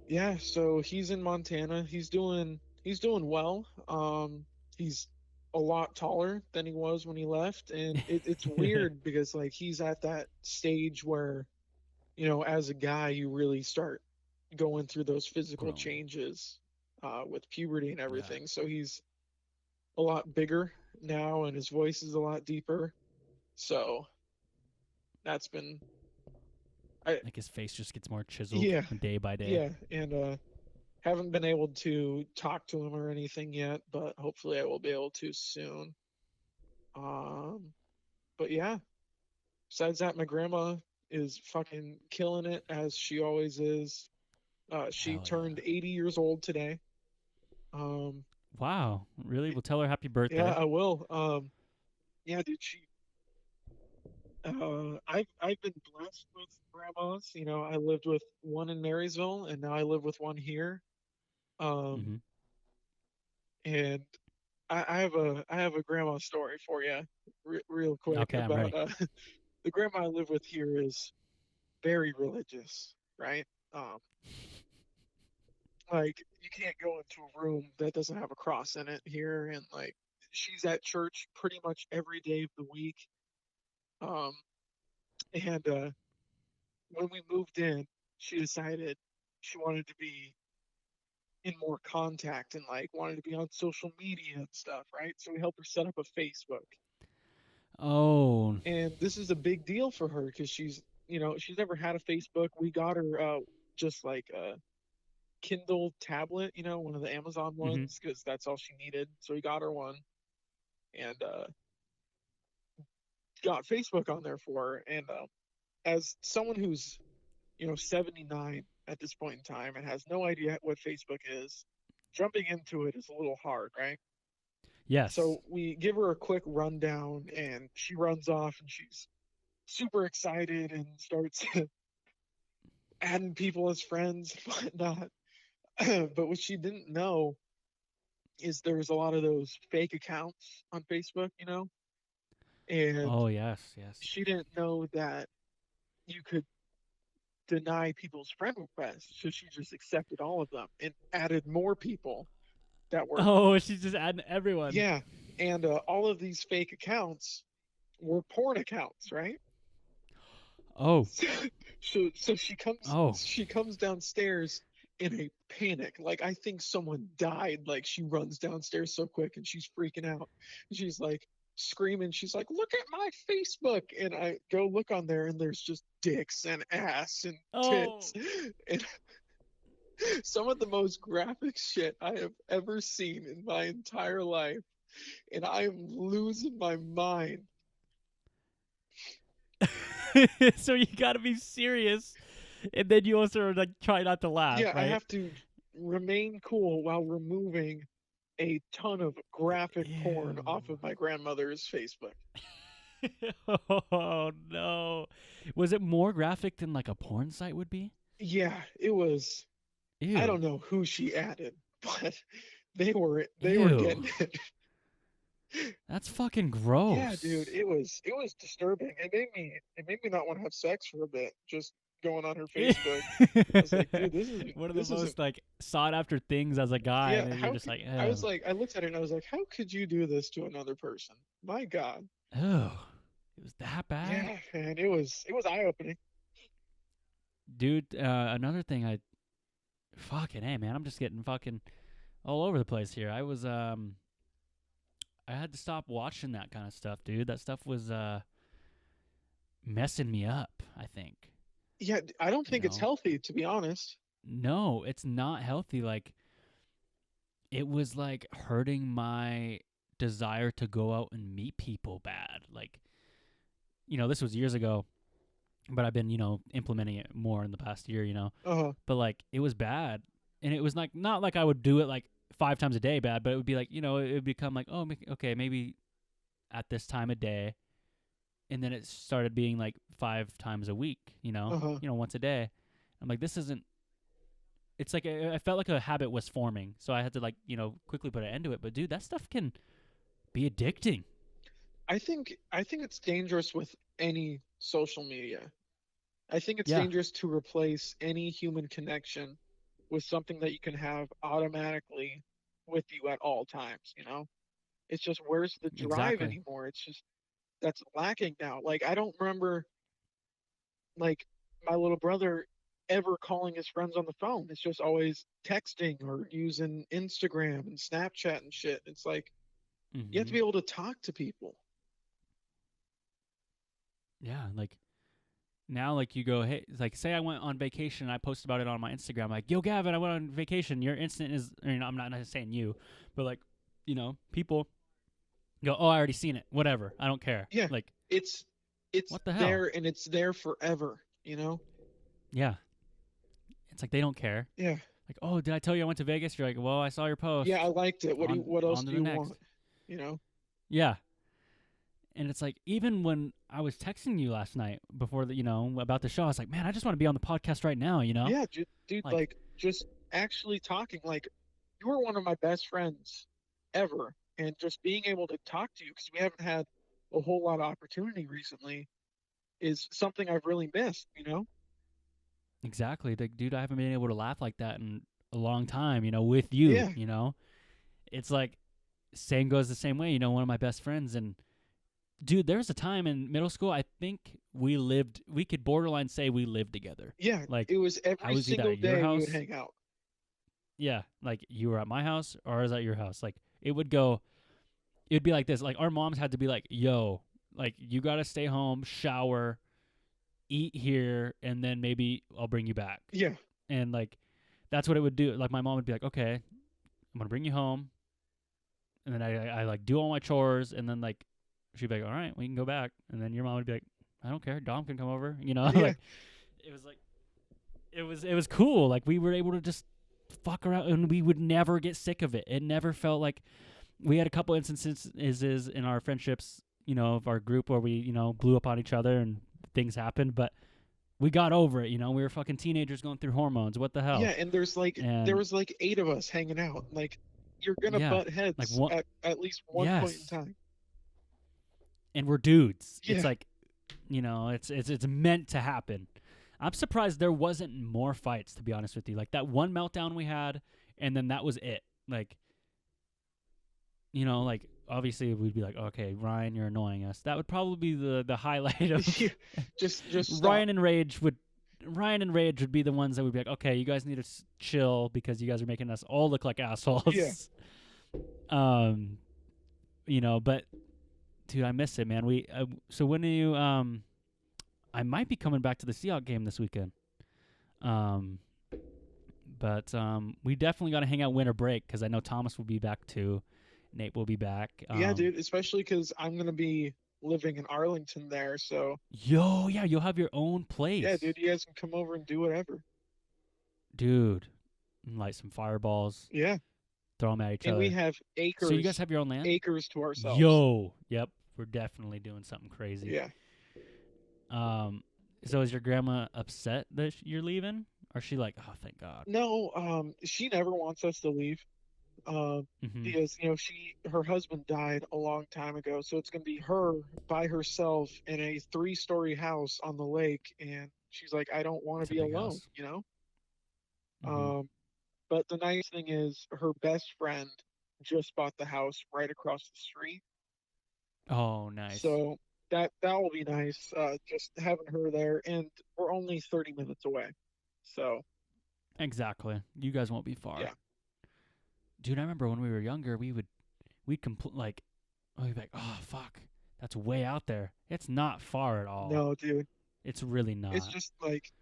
yeah, so he's in Montana. He's doing well. He's a lot taller than he was when he left, and it's weird because like he's at that stage where as a guy, you really start going through those physical Grown. changes with puberty and Yeah. everything. So he's a lot bigger now, and his voice is a lot deeper. So that's been, I Like his face just gets more chiseled yeah, day by day. yeah, and haven't been able to talk to him or anything yet, but hopefully I will be able to soon. Um, but yeah, besides that, my grandma is fucking killing it as she always is. She Hell yeah. turned 80 years old today. Um, Wow. Really? y- We'll tell her happy yeah, birthday. I will. Yeah, dude, I've been blessed with grandmas. I lived with one in Marysville, and now I live with one here. Um, Mm-hmm. and I have a grandma story for you, real quick Okay, I'm about ready. the grandma I live with here is very religious, right? Um, like you can't go into a room that doesn't have a cross in it here, and like she's at church pretty much every day of the week. Um, and when we moved in, she decided she wanted to be in more contact and like wanted to be on social media and stuff, right? So we helped her set up a Facebook. Oh. And this is a big deal for her because she's never had a Facebook. We got her just like a Kindle tablet, one of the Amazon Mm-hmm. ones because that's all she needed. So we got her one and got Facebook on there for her. And as someone who's 79 at this point in time and has no idea what Facebook is, jumping into it is a little hard, right? Yes. So we give her a quick rundown and she runs off and she's super excited and starts adding people as friends and whatnot. But what she didn't know is there's a lot of those fake accounts on Facebook, and Oh, yes, yes. she didn't know that you could deny people's friend requests. So she just accepted all of them and added more people that were, Oh, she's just adding everyone. yeah. And all of these fake accounts were porn accounts, right? Oh. So she comes Oh. she comes downstairs in a panic. Like I think someone died. Like she runs downstairs so quick and she's freaking out. She's like screaming. She's like, "Look at my Facebook!" And I go look on there, and there's just dicks and ass and tits, Oh. and some of the most graphic shit I have ever seen in my entire life. And I am losing my mind. So you gotta be serious, and then you also like try not to laugh, Yeah, I right? have to remain cool while removing a ton of graphic porn Ew. off of my grandmother's Facebook. Oh no. Was it more graphic than like a porn site would be? Yeah, it was. I Ew. don't know who she added, but they were Ew. getting it. That's fucking Yeah, dude, gross. it was disturbing. It made me not want to have sex for a bit. Just going on her Facebook, I was like, dude, this isn't One of the this isn't. most like sought after things as a guy, Yeah, and then you're how just could like, I was oh, like, I looked at it and I was like, how could you do this to another person? My God. oh, it was that bad, Yeah, man, it was eye opening. dude. Another thing, fucking hey, man, I'm just getting fucking all over the place here. I had to stop watching that kind of stuff, dude. That stuff was messing me up. I think Yeah, I don't you think it's know. healthy, to be honest. No, it's not healthy. Like it was like hurting my desire to go out and meet people bad. Like this was years ago, but I've been implementing it more in the past year. Uh-huh. But like it was bad, and it was like not like I would do it like 5 times a day bad, but it would be like it would become like okay maybe at this time of day, and then it started being like 5 times a week. Uh-huh. Once a day. I'm like this isn't. It's like I felt like a habit was forming, so I had to like quickly put an end to it. But dude, that stuff can be addicting. I think it's dangerous with any social media. I think it's Yeah, dangerous to replace any human connection with something that you can have automatically with you at all times. It's just where's the drive exactly. anymore? It's just that's lacking now. Like I don't remember like my little brother ever calling his friends on the phone. It's just always texting or using Instagram and Snapchat and shit. It's like you have to Mm-hmm. be able to talk to people. Yeah, like now, like you go, hey, like say I went on vacation, and I posted about it on my Instagram, like, yo, Gavin, I went on vacation. Your instant is, I'm not saying you, but like, people go, oh, I already seen it. Whatever, I don't care. Yeah, Like, it's it's what the hell? there and it's there forever, you know? Yeah, it's like they don't care. Yeah. Like, oh, did I tell you I went to Vegas? You're like, well, I saw your Yeah, I post. liked it. What else On to do the you want? next. You know? Yeah, and it's like even when I was texting you last night before about the show, I was like, man, I just want to be on the podcast right now. Yeah, dude, Like, like just actually talking. Like you were one of my best friends ever, and just being able to talk to you because we haven't had a whole lot of opportunity recently is something I've really missed. You know? exactly, like, dude, I haven't been able to laugh like that in a long time. With you. Yeah, It's like same goes the same way. One of my best friends, and dude, there was a time in middle school. I think we could borderline say we lived together. yeah. Like It was I every was either single at your day we would house, hang out. yeah, like you were at my house or I was at your house. Like it'd be like this. Like our moms had to be like, yo, like you gotta stay home, shower, eat here, and then maybe I'll bring you back. Yeah, And like that's what it would do. Like my mom would be like, okay, I'm gonna bring you home, and then I like do all my chores, and then like she'd be like, all right, we can go back, and then your mom would be like, I don't care, Dom can come over, yeah, like it was cool. Like we were able to just fuck around, and we would never get sick of it. It never felt like we had a couple instances is in our friendships, of our group where we blew up on each other and things happened, but we got over it. We were fucking teenagers going through hormones. What the yeah. hell? And there And was like eight of us hanging out. Like you're gonna yeah, butt like heads what? at least one point in Yes, time. and we're dudes. It's Yeah, like it's meant to happen. I'm surprised there wasn't more fights, to be honest with you. Like that one meltdown we had, and then that was it. Like, like obviously we'd be like, okay, Ryan, you're annoying us. That would probably be the highlight of just stop. Ryan and Rage would. Ryan and Rage would be the ones that would be like, okay, you guys need to chill because you guys are making us all look like Yeah. assholes. um, but dude, I miss it, man. So when do you I might be coming back to the Seahawks game this weekend. Um, but we definitely got to hang out winter break because I know Thomas will be back too. Nate will be back. Yeah, dude, especially because I'm gonna be living in Arlington there, so Yo, yeah, you'll have your own yeah, place, dude, you guys can come over and do whatever. dude. Light some fireballs, Yeah, throw them at each and we other. have So you guys have your own land? acres to ourselves. Yo, yep, we're definitely doing something crazy. Yeah. Um, so is your grandma upset that you're leaving, or is she like, oh, thank God? No, she never wants us to leave. Mm-hmm. Because her husband died a long time ago, so it's gonna be her by herself in a three-story house on the lake, and she's like, I don't want to It's a be big alone, house. you know. Mm-hmm. But the nice thing is, her best friend just bought the house right across the street, Oh, nice. so that will be nice. Just having her there, and we're only 30 minutes away, so Exactly. You guys won't be far. yeah. Dude, I remember when we were younger, we'd like, oh, we'd be like, oh fuck, that's way out there. It's not far at all. No, dude, It's really it's not. just like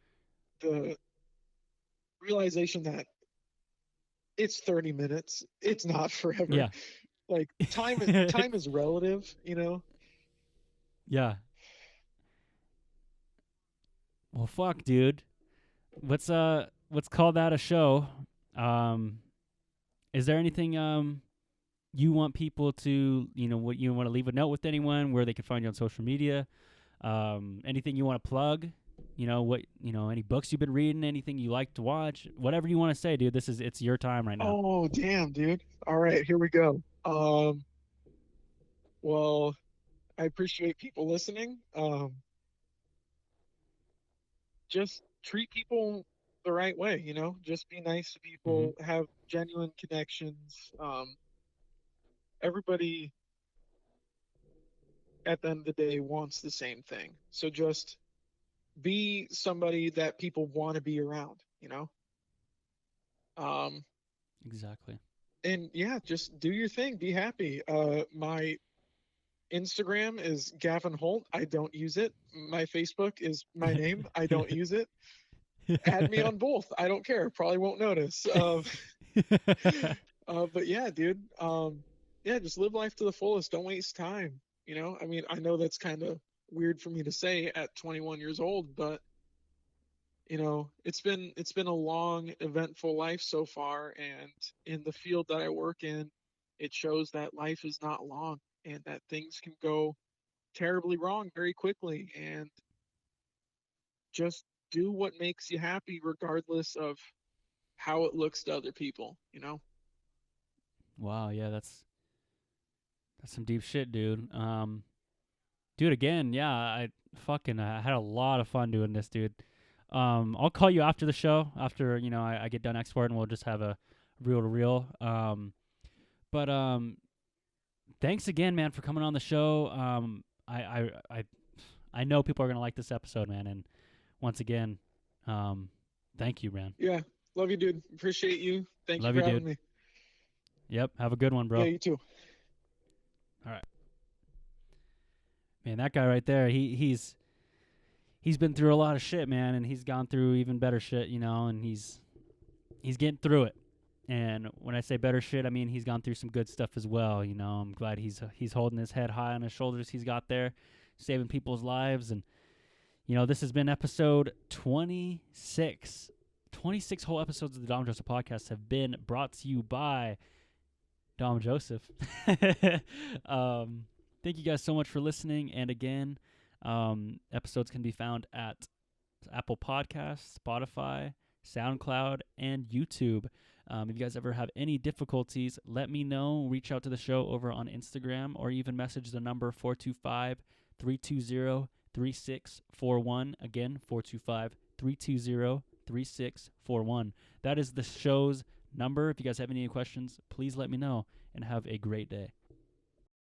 the realization that it's 30 minutes. It's not forever. Yeah. Like time is relative, you know. Yeah. Well, fuck, dude. Let's call that a show. Um, is there anything you want people to what you want to leave a note with anyone where they can find you on social media? Anything you want to plug? Any books you've been reading? Anything you like to watch? Whatever you want to say, dude. It's your time right now. Oh, damn, dude. All right, here we go. Well, I appreciate people listening. Just treat people the right way, you know. Just be nice to Mm-hmm. people, have genuine connections. Everybody at the end of the day wants the same thing. So just be somebody that people want to be around, you know? Um, Exactly. and yeah, just do your thing, be happy. My Instagram is Gavin Holdt. I don't use it. My Facebook is my name. I don't use it. Add me on both. I don't care. Probably won't notice. But yeah, dude. Yeah, just live life to the fullest. Don't waste time. You know, I mean, I know that's kind of weird for me to say at 21 years old, but you know, it's been a long, eventful life so far, and in the field that I work in, it shows that life is not long and that things can go terribly wrong very quickly. And just do what makes you happy, regardless of how it looks to other people. You know? Wow, yeah, that's some deep shit, dude. Dude, again, yeah, I fucking had a lot of fun doing this, dude. I'll call you after the show, after I get done exporting. We'll just have a reel to reel. But thanks again, man, for coming on the show. I know people are gonna like this episode, man. And once again, thank you, man. Yeah. Love you, dude. Appreciate you. Thank you Love for you, having dude. me. Yep, have a good one, bro. Yeah, you too. All right, man. That guy right there, he's been through a lot of shit, man, and he's gone through even better shit, and he's getting through it. And when I say better shit, I mean he's gone through some good stuff as well. I'm glad he's holding his head high on his shoulders. He's got there, saving people's lives. And this has been episode 26. 26 whole episodes of the Dom Joseph podcast have been brought to you by Dom Joseph. Thank you guys so much for listening. And again, episodes can be found at Apple Podcasts, Spotify, SoundCloud, and YouTube. If you guys ever have any difficulties, let me know. Reach out to the show over on Instagram, or even message the number 425-320-3641. Again, 425-320-3641. That is the show's number. If you guys have any questions, please let me know, and have a great day.